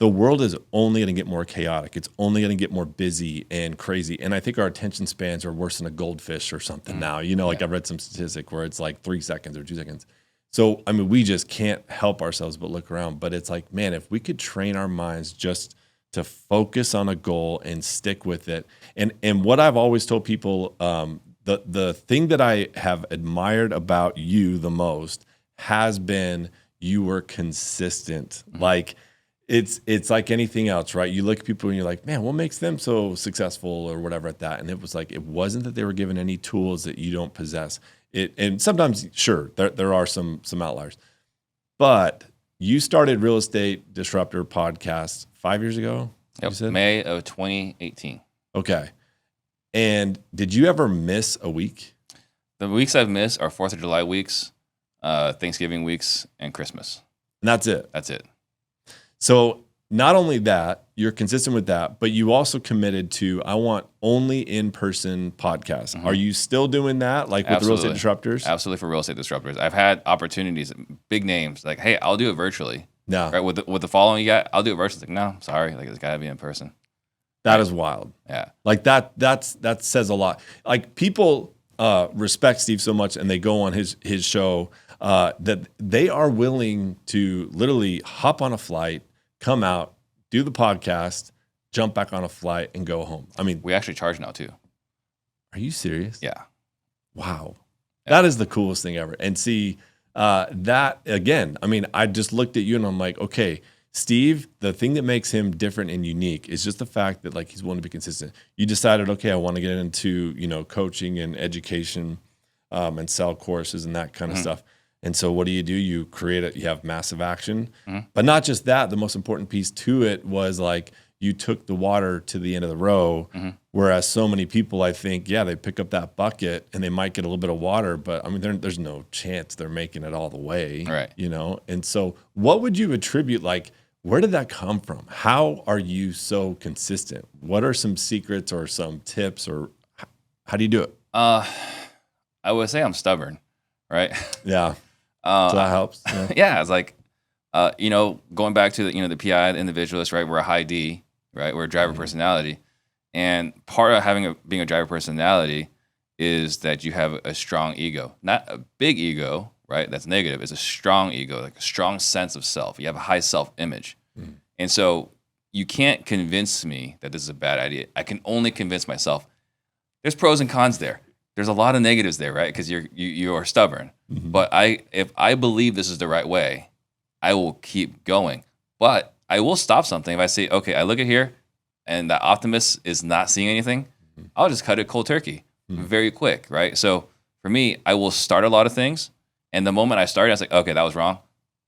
world is only going to get more chaotic. It's only going to get more busy and crazy. And I think our attention spans are worse than a goldfish or something now. Like I read some statistic where it's like 3 seconds or 2 seconds. So, I mean, we just can't help ourselves but look around. But it's like, man, if we could train our minds just to focus on a goal and stick with it. And what I've always told people, the thing that I have admired about you the most has been you were consistent. Like, it's like anything else, right? You look at people and you're like, man, what makes them so successful or whatever at that? And it was like, it wasn't that they were given any tools that you don't possess. And sometimes, sure, there are some outliers. But you started Real Estate Disruptor Podcast 5 years ago? Yep, May of 2018. Okay. And did you ever miss a week? The weeks I've missed are 4th of July weeks, Thanksgiving weeks, and Christmas. And that's it? That's it. So not only that, you're consistent with that, but you also committed to, I want only in-person podcasts. Mm-hmm. Are you still doing that, like with the Real Estate Disruptors? Absolutely, for Real Estate Disruptors. I've had opportunities, big names, like, hey, I'll do it virtually. Yeah. Right, with the following you got, I'll do it virtually. Like, no, sorry, like, it's got to be in person. That is wild. Yeah. Like that says a lot. Like, people respect Steve so much, and they go on his show that they are willing to literally hop on a flight, come out, do the podcast, jump back on a flight, and go home. I mean, we actually charge now too. Are you serious? Yeah. Wow. Yeah. That is the coolest thing ever. And see, that again, I mean, I just looked at you and I'm like, okay, Steve, the thing that makes him different and unique is just the fact that, like, he's willing to be consistent. You decided, okay, I want to get into, coaching and education, and sell courses and that kind of stuff. And so what do? You create it, you have massive action, but not just that. The most important piece to it was, like, you took the water to the end of the row, whereas so many people, I think, they pick up that bucket and they might get a little bit of water, but I mean, there's no chance they're making it all the way, right? And so what would you attribute, like, where did that come from? How are you so consistent? What are some secrets or some tips, or how do you do it? I would say I'm stubborn, right? Yeah. So that helps. Yeah, it's like, going back to the PI, the individualist, right? We're a high D, right? We're a driver personality, and part of being a driver personality is that you have a strong ego, not a big ego, right? That's negative. It's a strong ego, like a strong sense of self. You have a high self-image, and so you can't convince me that this is a bad idea. I can only convince myself. There's pros and cons there. There's a lot of negatives there, right? Because you are stubborn. But if I believe this is the right way, I will keep going. But I will stop something if I say, okay, I look at here, and the optimist is not seeing anything. I'll just cut it cold turkey, very quick, right? So for me, I will start a lot of things, and the moment I started, I was like, okay, that was wrong.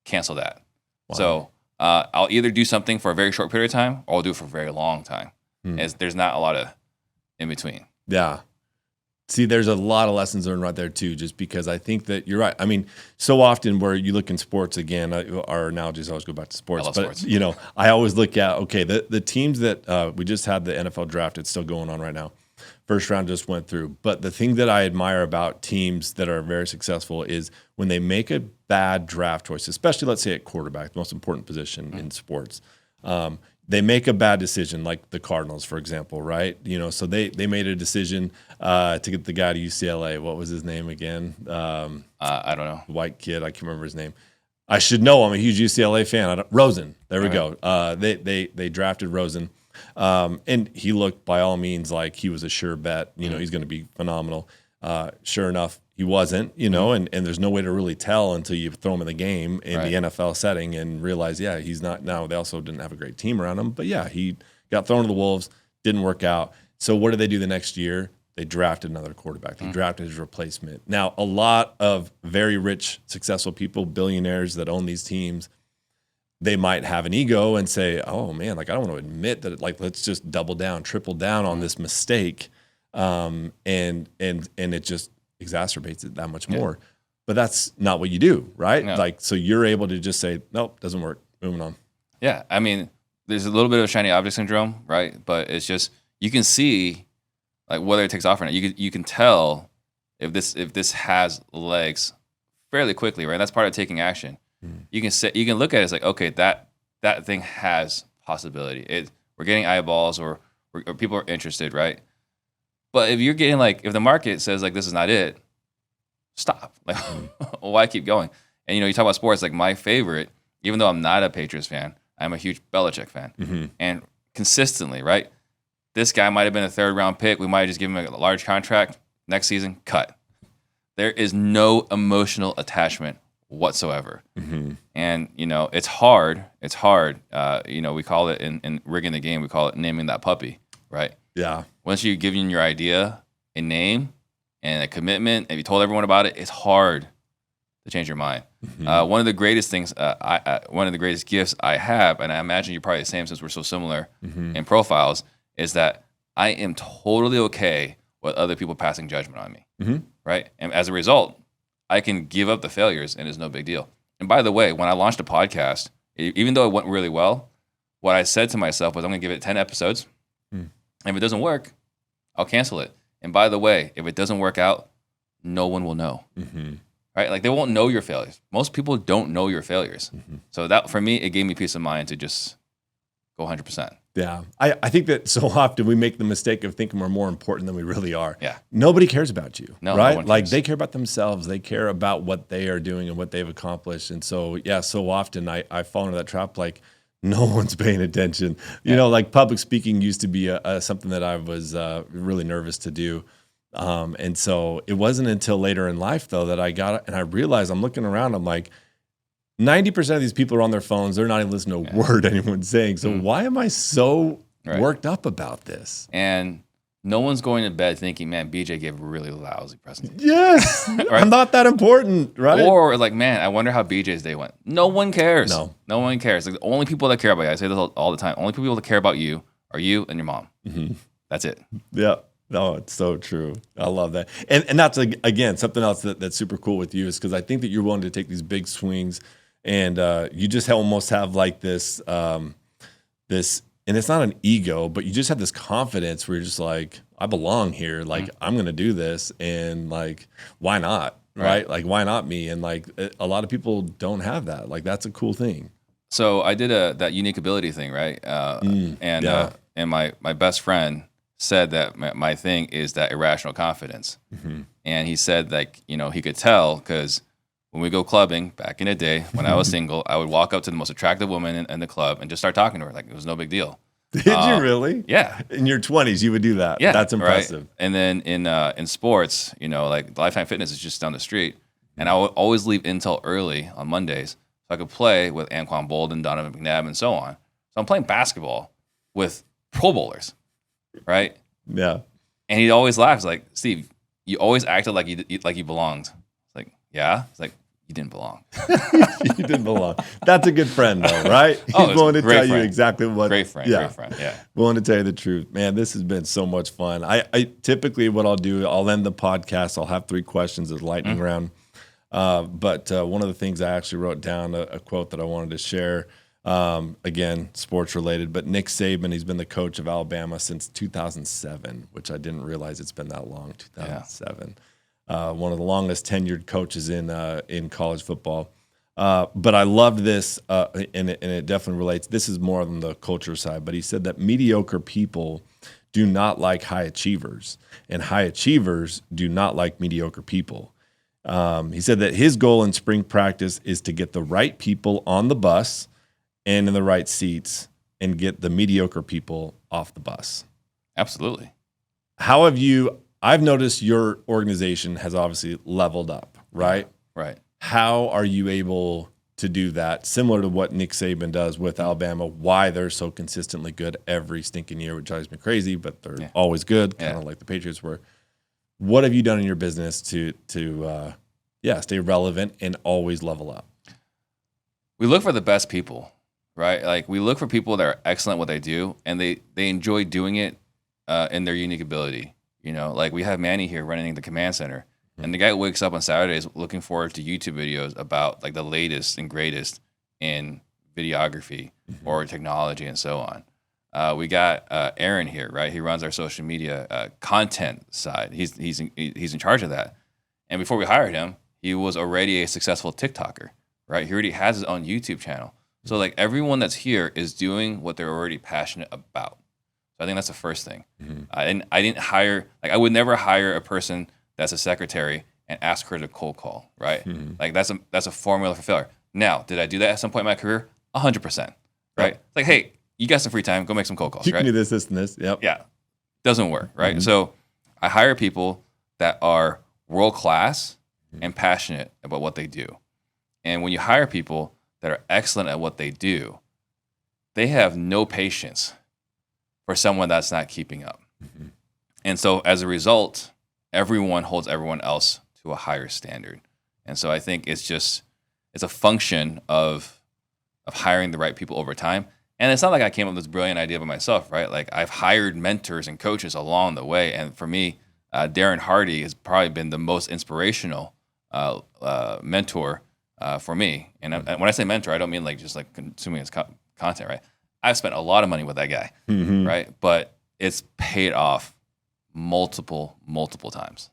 Cancel that. Wow. So I'll either do something for a very short period of time, or I'll do it for a very long time. As there's not a lot of in between. Yeah. See, there's a lot of lessons learned right there too, just because I think that you're right. I mean, so often where you look in sports, again, our analogies always go back to sports. I love but sports. I always look at, okay, the teams that we just had the NFL draft, it's still going on right now. First round just went through. But the thing that I admire about teams that are very successful is when they make a bad draft choice, especially, let's say, at quarterback, the most important position in sports. They make a bad decision, like the Cardinals, for example, right? So they made a decision to get the guy to UCLA. What was his name again? I don't know. White kid. I can't remember his name. I should know. I'm a huge UCLA fan. Rosen. There we go. They drafted Rosen, and he looked, by all means, like he was a sure bet. He's going to be phenomenal. Sure enough, he wasn't, and there's no way to really tell until you throw him in the game in the NFL setting and realize, he's not. Now, they also didn't have a great team around him, but he got thrown to the Wolves, didn't work out. So what did they do the next year? They drafted another quarterback. They drafted his replacement. Now, a lot of very rich, successful people, billionaires that own these teams, they might have an ego and say, oh man, like, I don't want to admit that, like, let's just double down, triple down on this mistake. And it just exacerbates it that much more. But that's not what you do, right? No. Like, so you're able to just say, nope, doesn't work, moving on. Yeah, I mean, there's a little bit of shiny object syndrome, right? But it's just you can see like whether it takes off or not. You can tell if this has legs fairly quickly, right? That's part of taking action. You can look at it as like, okay, that thing has possibility. We're getting eyeballs or people are interested, right? But if you're getting like, if the market says like this is not it, stop. Like, why keep going? And you talk about sports. Like my favorite, even though I'm not a Patriots fan, I'm a huge Belichick fan, and consistently, right? This guy might have been a 3rd round pick. We might just give him a large contract. Next season, cut. There is no emotional attachment whatsoever. And, it's hard. It's hard. We call it in rigging the game, we call it naming that puppy, right? Yeah. Once you've given your idea a name and a commitment, and you told everyone about it, it's hard to change your mind. One of the greatest things, one of the greatest gifts I have, and I imagine you're probably the same since we're so similar in profiles, is that I am totally okay with other people passing judgment on me, right? And as a result, I can give up the failures and it's no big deal. And by the way, when I launched a podcast, even though it went really well, what I said to myself was I'm going to give it 10 episodes. And if it doesn't work, I'll cancel it. And by the way, if it doesn't work out, no one will know. Right? Like they won't know your failures. Most people don't know your failures. So that, for me, it gave me peace of mind to just go 100%. Yeah. I think that so often we make the mistake of thinking we're more important than we really are. Yeah. Nobody cares about you, no, right? No one like cares. they care about themselves. They care about what they are doing and what they've accomplished. And so, yeah, so often I fall into that trap, like no one's paying attention. You know, like public speaking used to be something that I was really nervous to do. And so it wasn't until later in life, though, that I got it and I realized I'm looking around, I'm like, 90% of these people are on their phones. They're not even listening to a word anyone's saying. So why am I so worked up about this? And no one's going to bed thinking, man, BJ gave a really lousy presentation. Yes. Right? I'm not that important, right? Or like, man, I wonder how BJ's day went. No one cares. No one cares. Like the only people that care about you, I say this all the time, only people that care about you are you and your mom. That's it. Yeah. No, it's so true. I love that. And that's, again, something else that's super cool with you is because I think that you're willing to take these big swings. And you just almost have like this, and it's not an ego, but you just have this confidence where you're just like, I belong here. Like, I'm going to do this. And like, why not? Right? Like, why not me? And like, a lot of people don't have that. Like, that's a cool thing. So I did that unique ability thing, right? And my best friend said that my thing is that irrational confidence. And he said like, he could tell because when we go clubbing back in the day when I was single, I would walk up to the most attractive woman in the club and just start talking to her. Like it was no big deal. Did you really? Yeah. In your 20s, you would do that. Yeah. That's impressive. Right? And then in sports, like Lifetime Fitness is just down the street. And I would always leave intel early on Mondays so I could play with Anquan Bolden, Donovan McNabb, and so on. So I'm playing basketball with Pro Bowlers, right? Yeah. And he always laughs like, Steve, you always acted like you belonged. It's like, yeah. It's like, you didn't belong. You didn't belong. That's a good friend, though, right? He's willing to tell you exactly what. Great friend. Yeah. Willing to tell you the truth. Man, this has been so much fun. I typically what I'll do, I'll end the podcast. I'll have 3 questions as lightning round. But one of the things I actually wrote down, a quote that I wanted to share, again, sports related, but Nick Saban, he's been the coach of Alabama since 2007, which I didn't realize it's been that long, 2007. One of the longest tenured coaches in college football. But I loved this, and it definitely relates. This is more on the culture side, but he said that mediocre people do not like high achievers, and high achievers do not like mediocre people. He said that his goal in spring practice is to get the right people on the bus and in the right seats and get the mediocre people off the bus. Absolutely. How have you... I've noticed your organization has obviously leveled up, right? Right. How are you able to do that? Similar to what Nick Saban does with Alabama, why they're so consistently good every stinking year, which drives me crazy, but they're always good, kind of like the Patriots were. What have you done in your business to stay relevant and always level up? We look for the best people, right? Like we look for people that are excellent at what they do, and they enjoy doing it in their unique ability. Like we have Manny here running the command center, and the guy wakes up on Saturdays looking forward to YouTube videos about like the latest and greatest in videography or technology and so on. We got Aaron here, right? He runs our social media content side. He's in charge of that. And before we hired him, he was already a successful TikToker, right? He already has his own YouTube channel. So like everyone that's here is doing what they're already passionate about. So I think that's the first thing. I didn't hire, like I would never hire a person that's a secretary and ask her to cold call, right? Like that's a formula for failure. Now, did I do that at some point in my career? 100%, right? Like, hey, you got some free time, go make some cold calls, You right? can do this, and this. Yep. Yeah. Doesn't work, right? So I hire people that are world-class and passionate about what they do. And when you hire people that are excellent at what they do, they have no patience for someone that's not keeping up. And so as a result, everyone holds everyone else to a higher standard. And so I think it's a function of hiring the right people over time. And it's not like I came up with this brilliant idea by myself, right? Like I've hired mentors and coaches along the way. And for me, Darren Hardy has probably been the most inspirational mentor for me. And when I say mentor, I don't mean like just like consuming his content, right? I've spent a lot of money with that guy, right? But it's paid off multiple times.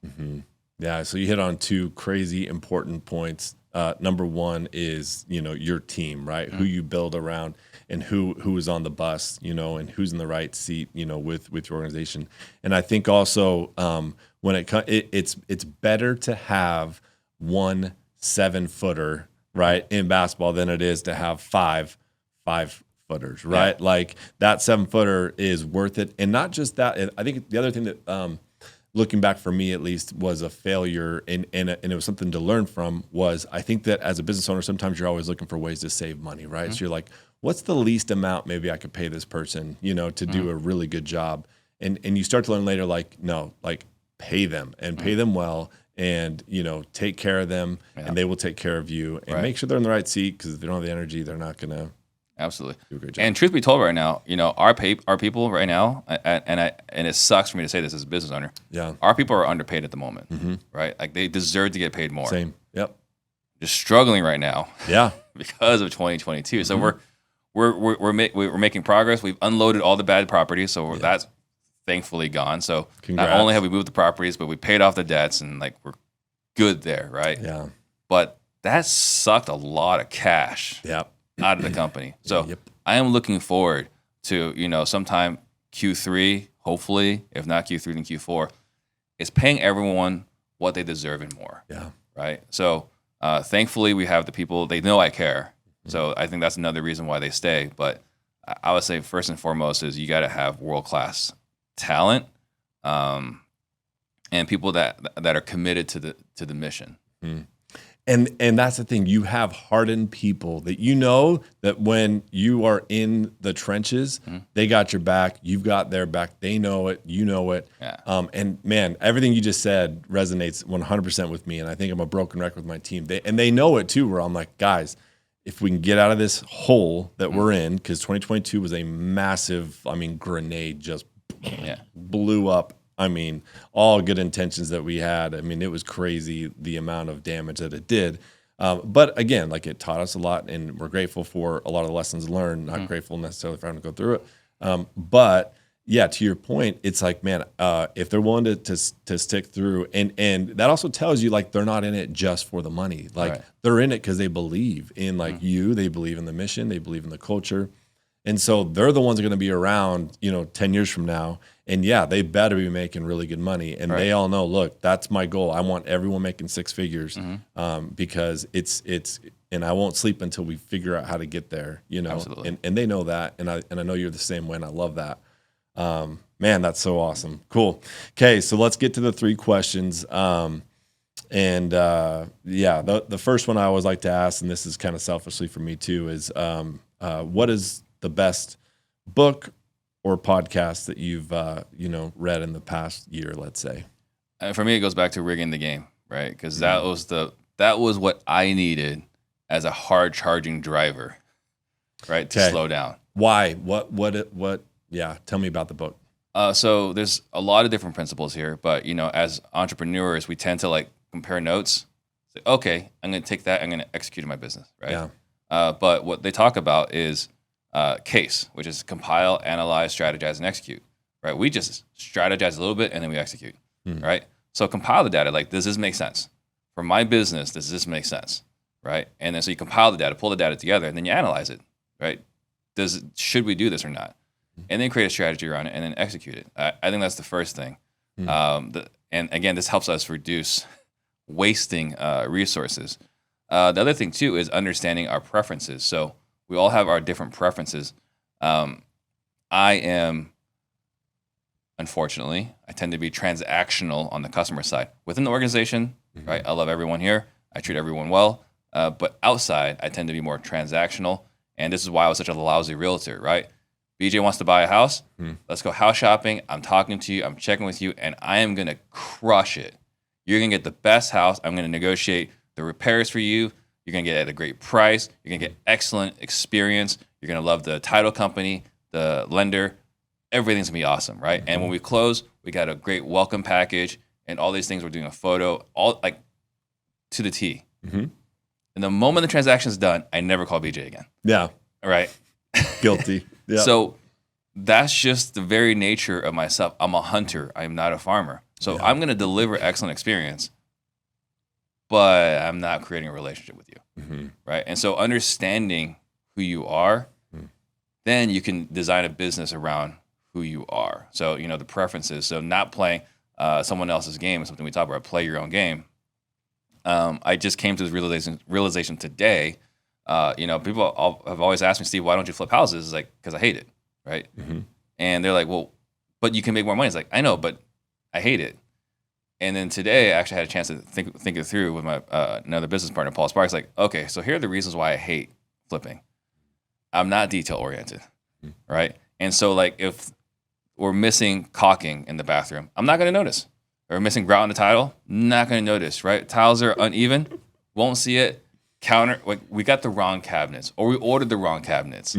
Yeah, so you hit on two crazy important points. Number one is, your team, right? Who you build around and who is on the bus, and who's in the right seat, with your organization. And I think also when it's better to have 1 7-footer, right, in basketball than it is to have 5 5-footers, right? Yeah. Like that 7-footer is worth it. And not just that, I think the other thing that looking back for me at least was a failure and it was something to learn from was I think that as a business owner, sometimes you're always looking for ways to save money, right? So you're like, what's the least amount maybe I could pay this person, to do a really good job? And you start to learn later, like, no, like pay them and pay them well and, take care of them and they will take care of you and make sure they're in the right seat because if they don't have the energy, they're not going to. Absolutely. Do a great job. And truth be told right now, our people right now, and it sucks for me to say this as a business owner. Yeah. Our people are underpaid at the moment, right? Like they deserve to get paid more. Same. Yep. Just struggling right now. Yeah. Because of 2022. So we're making progress. We've unloaded all the bad properties, so that's thankfully gone. So not only have we moved the properties, but we paid off the debts and like we're good there, right? Yeah. But that sucked a lot of cash. Yep. Out of the company. So I am looking forward to, sometime Q3, hopefully, if not Q3, then Q4, is paying everyone what they deserve and more. Yeah. Right. So thankfully we have the people, they know I care. So I think that's another reason why they stay. But I would say first and foremost is you got to have world-class talent and people that are committed to the mission. And that's the thing. You have hardened people that that when you are in the trenches, they got your back. You've got their back. They know it. You know it. Yeah. And man, everything you just said resonates 100% with me. And I think I'm a broken record with my team. They know it too. Where I'm like, guys, if we can get out of this hole that we're in, because 2022 was a massive, grenade just blew up. All good intentions that we had. It was crazy the amount of damage that it did. But again, like it taught us a lot, and we're grateful for a lot of the lessons learned. Not grateful necessarily for having to go through it. But yeah, to your point, it's like, man, if they're willing to stick through, and that also tells you like they're not in it just for the money. Like they're in it because they believe in they believe in the mission, they believe in the culture. And so they're the ones that are going to be around, 10 years from now. And yeah, they better be making really good money. And they all know, look, that's my goal. I want everyone making 6 figures because it's, and I won't sleep until we figure out how to get there, Absolutely. And they know that. And I know you're the same way. And I love that. Man, that's so awesome. Cool. Okay. So let's get to the 3 questions. The first one I always like to ask, and this is kind of selfishly for me too, is what is the best book or podcast that you've read in the past year, let's say? For me, it goes back to Rigging the Game, right? Because that was what I needed as a hard charging driver, right? To slow down. Why? What? Yeah. Tell me about the book. So there's a lot of different principles here, but as entrepreneurs, we tend to like compare notes. Say, okay, I'm going to take that. I'm going to execute in my business, right? But what they talk about is CASE, which is compile, analyze, strategize, and execute. Right? We just strategize a little bit and then we execute. Right? So compile the data. Like, does this make sense for my business? Does this make sense? Right? And then so you compile the data, pull the data together, and then you analyze it. Right? Should we do this or not? And then create a strategy around it and then execute it. I think that's the first thing. And again, this helps us reduce wasting resources. The other thing too is understanding our preferences. So we all have our different preferences. Unfortunately, I tend to be transactional on the customer side. Within the organization, right? I love everyone here. I treat everyone well. But outside, I tend to be more transactional. And this is why I was such a lousy realtor, right? BJ wants to buy a house. Let's go house shopping. I'm talking to you. I'm checking with you. And I am going to crush it. You're going to get the best house. I'm going to negotiate the repairs for you. You're going to get it at a great price. You're going to get excellent experience. You're going to love the title company, the lender. Everything's going to be awesome, right? And when we close, we got a great welcome package and all these things. We're doing a photo, all like to the T. And the moment the transaction is done, I never call BJ again. Yeah. All right. Guilty. Yeah. So that's just the very nature of myself. I'm a hunter. I'm not a farmer. So I'm going to deliver excellent experience, but I'm not creating a relationship with you, right? And so understanding who you are, then you can design a business around who you are. So, the preferences. So not playing someone else's game is something we talk about. Play your own game. I just came to this realization today. People have always asked me, Steve, why don't you flip houses? It's like, because I hate it, right? And they're like, well, but you can make more money. It's like, I know, but I hate it. And then today, I actually had a chance to think it through with my another business partner, Paul Sparks. Like, okay, so here are the reasons why I hate flipping. I'm not detail oriented, right? And so, like, if we're missing caulking in the bathroom, I'm not going to notice. Or we're missing grout in the tile, not going to notice, right? Tiles are uneven, won't see it. Like, we got the wrong cabinets, or we ordered the wrong cabinets,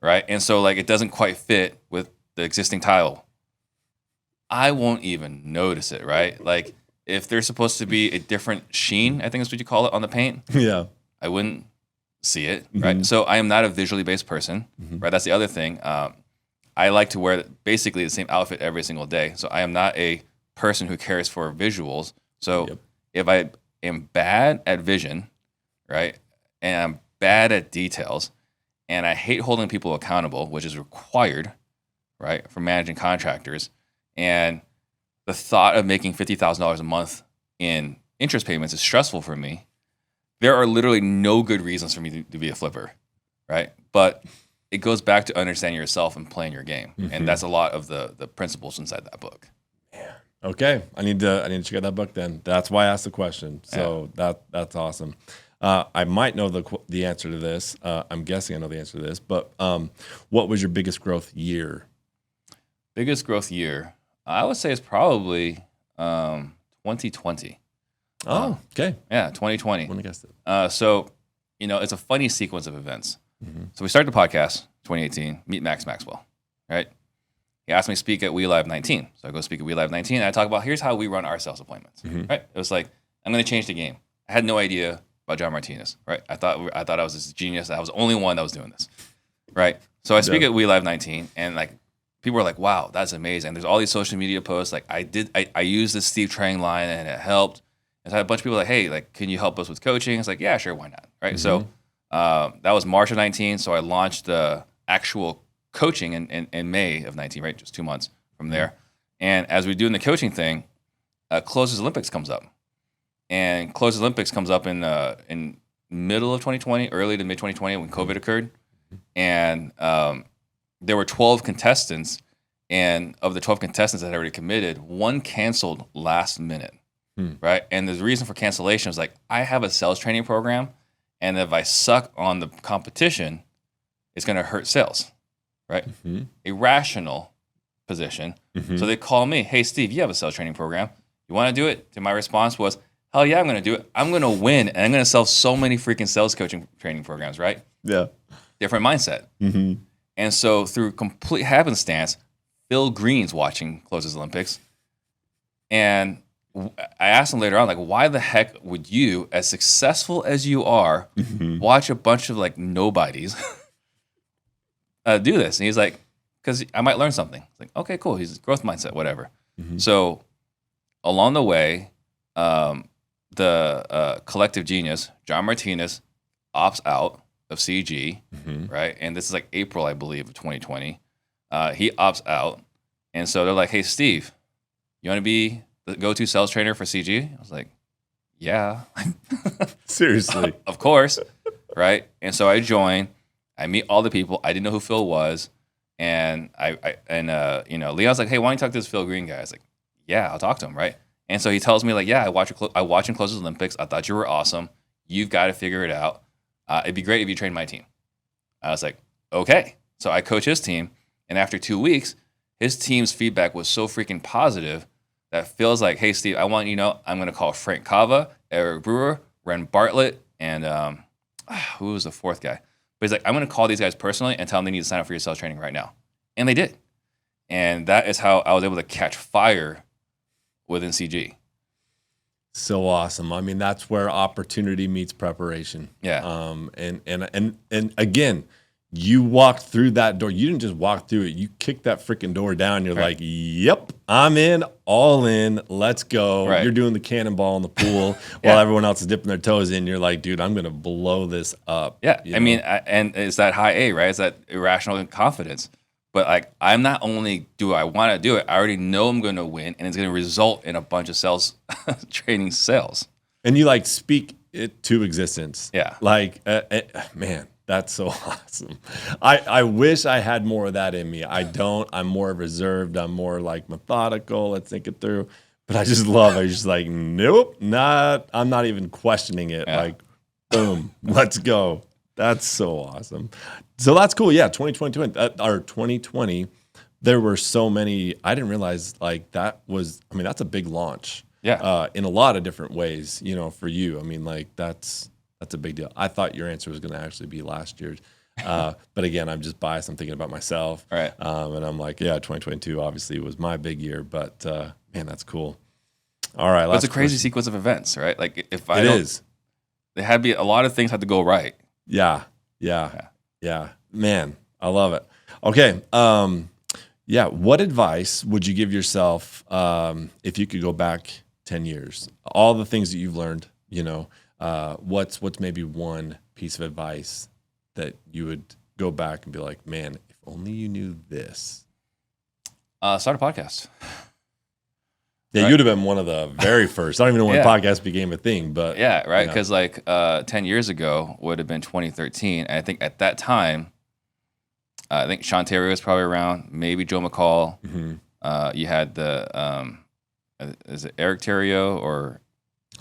right? And so, like, it doesn't quite fit with the existing tile. I won't even notice it, right? Like, if there's supposed to be a different sheen, I think is what you call it, on the paint, I wouldn't see it, right? So I am not a visually based person, right? That's the other thing. I like to wear basically the same outfit every single day. So I am not a person who cares for visuals. So if I am bad at vision, right, and I'm bad at details, and I hate holding people accountable, which is required, right, for managing contractors, and the thought of making $50,000 a month in interest payments is stressful for me. There are literally no good reasons for me to be a flipper, right? But it goes back to understanding yourself and playing your game, and that's a lot of the principles inside that book. Yeah. Okay, I need to check out that book then. That's why I asked the question. So that's awesome. I might know the answer to this. I'm guessing I know the answer to this. But what was your biggest growth year? Biggest growth year, I would say, is probably 2020. Oh, okay. Yeah, 2020. Wouldn't have guessed it. So, it's a funny sequence of events. So we started the podcast, 2018, meet Max Maxwell, right? He asked me to speak at We Live 19. So I go speak at We Live 19, and I talk about, here's how we run our sales appointments, right? It was like, I'm going to change the game. I had no idea about John Martinez, right? I thought I was this genius. I was the only one that was doing this, right? So I speak at We Live 19, and like, people were like, wow, that's amazing. There's all these social media posts. Like, I used this STEVE TRANG line, and it helped. And so I had a bunch of people like, hey, like, can you help us with coaching? It's like, yeah, sure, why not, right? So that was March of 19. So I launched the actual coaching in May of 19, right? Just 2 months from there. And as we're doing the coaching thing, Closes Olympics comes up. And Closes Olympics comes up in middle of 2020, early to mid 2020 when COVID occurred. And there were 12 contestants. And of the 12 contestants that had already committed, one canceled last minute, right? And the reason for cancellation was like, I have a sales training program. And if I suck on the competition, it's going to hurt sales, right? A rational position. So they call me, hey, Steve, you have a sales training program. You want to do it? And my response was, hell yeah, I'm going to do it. I'm going to win, and I'm going to sell so many freaking sales coaching training programs, right? Yeah. Different mindset. And so through complete happenstance, Phil Green's watching Closes Olympics, and I asked him later on, like, why the heck would you, as successful as you are, watch a bunch of like nobodies do this? And he's like, because I might learn something. It's like, okay, cool. He's growth mindset, whatever. So along the way, the collective genius, John Martinez, opts out of CG, right? And this is like April, I believe, of 2020. He opts out. And so they're like, hey, Steve, you want to be the go-to sales trainer for CG? I was like, yeah. Seriously. Of course, right? And so I join. I meet all the people. I didn't know who Phil was. And Leon's like, hey, why don't you talk to this Phil Green guy? I was like, yeah, I'll talk to him, right? And so he tells me, like, yeah, I watch him close his Olympics. I thought you were awesome. You've got to figure it out. It'd be great if you trained my team. I was like, okay. So I coach his team. And after 2 weeks, his team's feedback was so freaking positive that Phil's like, hey, Steve, I want you to know I'm going to call Frank Cava, Eric Brewer, Ren Bartlett, and who was the fourth guy? But he's like, I'm going to call these guys personally and tell them they need to sign up for your sales training right now. And they did. And that is how I was able to catch fire within CG. So awesome. I mean, that's where opportunity meets preparation. Yeah. And again, you walked through that door. You didn't just walk through it. You kicked that freaking door down. You're like, yep, I'm in, all in. Let's go. Right. You're doing the cannonball in the pool while everyone else is dipping their toes in. You're like, dude, I'm going to blow this up. Yeah. You I know? mean, and it's that high A, right? It's that irrational confidence. But like, I'm not only do I want to do it, I already know I'm going to win, and it's going to result in a bunch of sales training sales. And you like speak it to existence. Yeah. Like, man, that's so awesome. I wish I had more of that in me. I don't. I'm more reserved. I'm more like methodical. Let's think it through. But I just love it. I'm just like, nope, I'm not even questioning it. Yeah. Like, boom, let's go. That's so awesome. So that's cool. Yeah, 2020, there were so many. I didn't realize like that was, I mean, that's a big launch. Yeah. In a lot of different ways, you know, for you. I mean, like that's a big deal. I thought your answer was going to actually be last year's. But again, I'm just biased. I'm thinking about myself. Right. And I'm like, yeah, 2022 obviously was my big year, but man, that's cool. All right. It's a crazy sequence of events, right? Like it is. There had to be a lot of things had to go right. Yeah. Man, I love it. Okay. Yeah. What advice would you give yourself if you could go back 10 years? All the things that you've learned, you know, what's maybe one piece of advice that you would go back and be like, man, if only you knew this. Start a podcast. Yeah, right? You'd have been one of the very first. I don't even know when podcasts became a thing, but yeah, right. Because like 10 years ago would have been 2013. And I think at that time, I think Sean Terry was probably around, maybe Joe McCall. Mm-hmm. You had the is it Eric Terrio or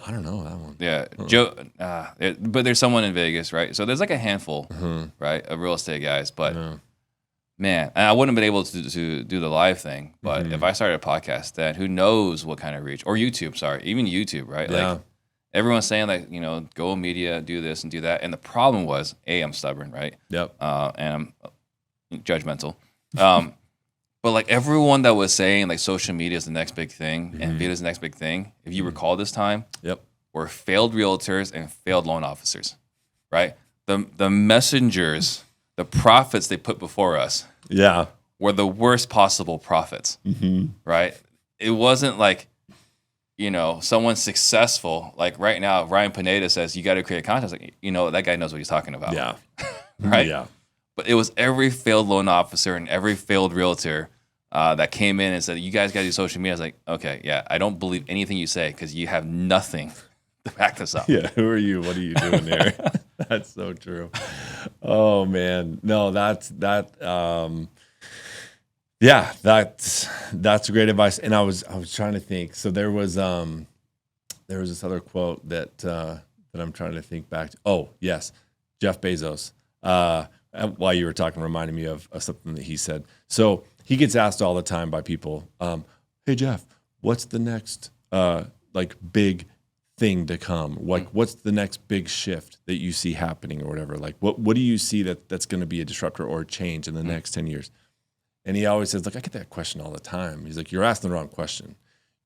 I don't know that one. Yeah, Joe. But there's someone in Vegas, right? So there's like a handful, right, of real estate guys. But man, and I wouldn't have been able to do the live thing. But if I started a podcast, then who knows what kind of reach, or YouTube, even YouTube, right? Yeah. Like everyone's saying like, you know, go media, do this and do that. And the problem was, I'm stubborn, right? Yep. And I'm judgmental. But like everyone that was saying like social media is the next big thing and video is the next big thing, if you recall this time, were failed realtors and failed loan officers, right? The messengers, the prophets they put before us, were the worst possible prophets, right? It wasn't like, you know, someone successful. Like right now, Ryan Pineda says you got to create content. Like, you know, that guy knows what he's talking about, right? Yeah. But it was every failed loan officer and every failed realtor that came in and said, you guys got to do social media. I was like, okay, yeah, I don't believe anything you say because you have nothing to back this up. Yeah, who are you? What are you doing there? That's so true. Oh, man. No, that's great advice. And I was trying to think. So there was this other quote that I'm trying to think back to. Oh, yes, Jeff Bezos. While you were talking, reminded me of something that he said. So he gets asked all the time by people, hey, Jeff, what's the next like big thing to come? Like, what's the next big shift that you see happening or whatever? Like, what do you see that's going to be a disruptor or a change in the next 10 years? And he always says, like, I get that question all the time. He's like, you're asking the wrong question.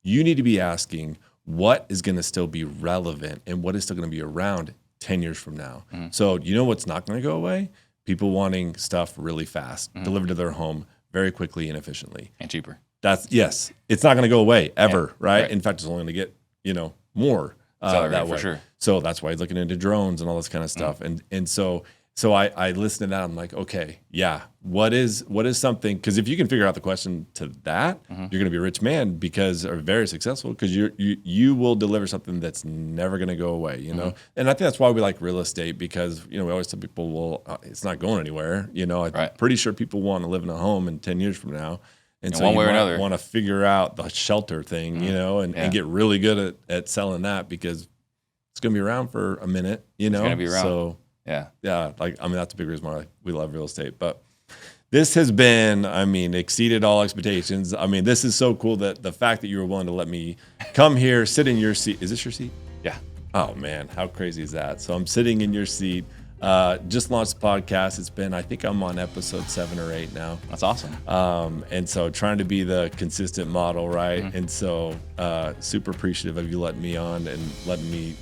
You need to be asking, what is going to still be relevant and what is still going to be around 10 years from now. Mm-hmm. So you know what's not going to go away? People wanting stuff really fast, delivered to their home very quickly and efficiently. And cheaper. Yes. It's not going to go away ever, right? In fact, it's only going to get, more that way. For sure. So that's why he's looking into drones and all this kind of stuff. And so I listened to that. I'm like, okay, yeah. What is something? Because if you can figure out the question to that, you're going to be a rich man or very successful because you will deliver something that's never going to go away. And I think that's why we like real estate because we always tell people, well, it's not going anywhere. I'm pretty sure people want to live in a home in 10 years from now. And so one way or another, want to figure out the shelter thing, and get really good at selling that because it's going to be around for a minute. It's going to be around. So. Yeah. That's a big reason why we love real estate. But this has been, exceeded all expectations. This is so cool that the fact that you were willing to let me come here, sit in your seat. Is this your seat? Yeah. Oh, man. How crazy is that? So I'm sitting in your seat. Just launched the podcast. I think I'm on episode 7 or 8 now. That's awesome. And so trying to be the consistent model, right? And so super appreciative of you letting me on and letting me,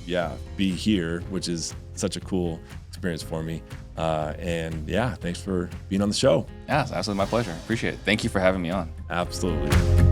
be here, which is such a cool experience for me. Thanks for being on the show. Yeah, it's absolutely my pleasure. Appreciate it. Thank you for having me on. Absolutely.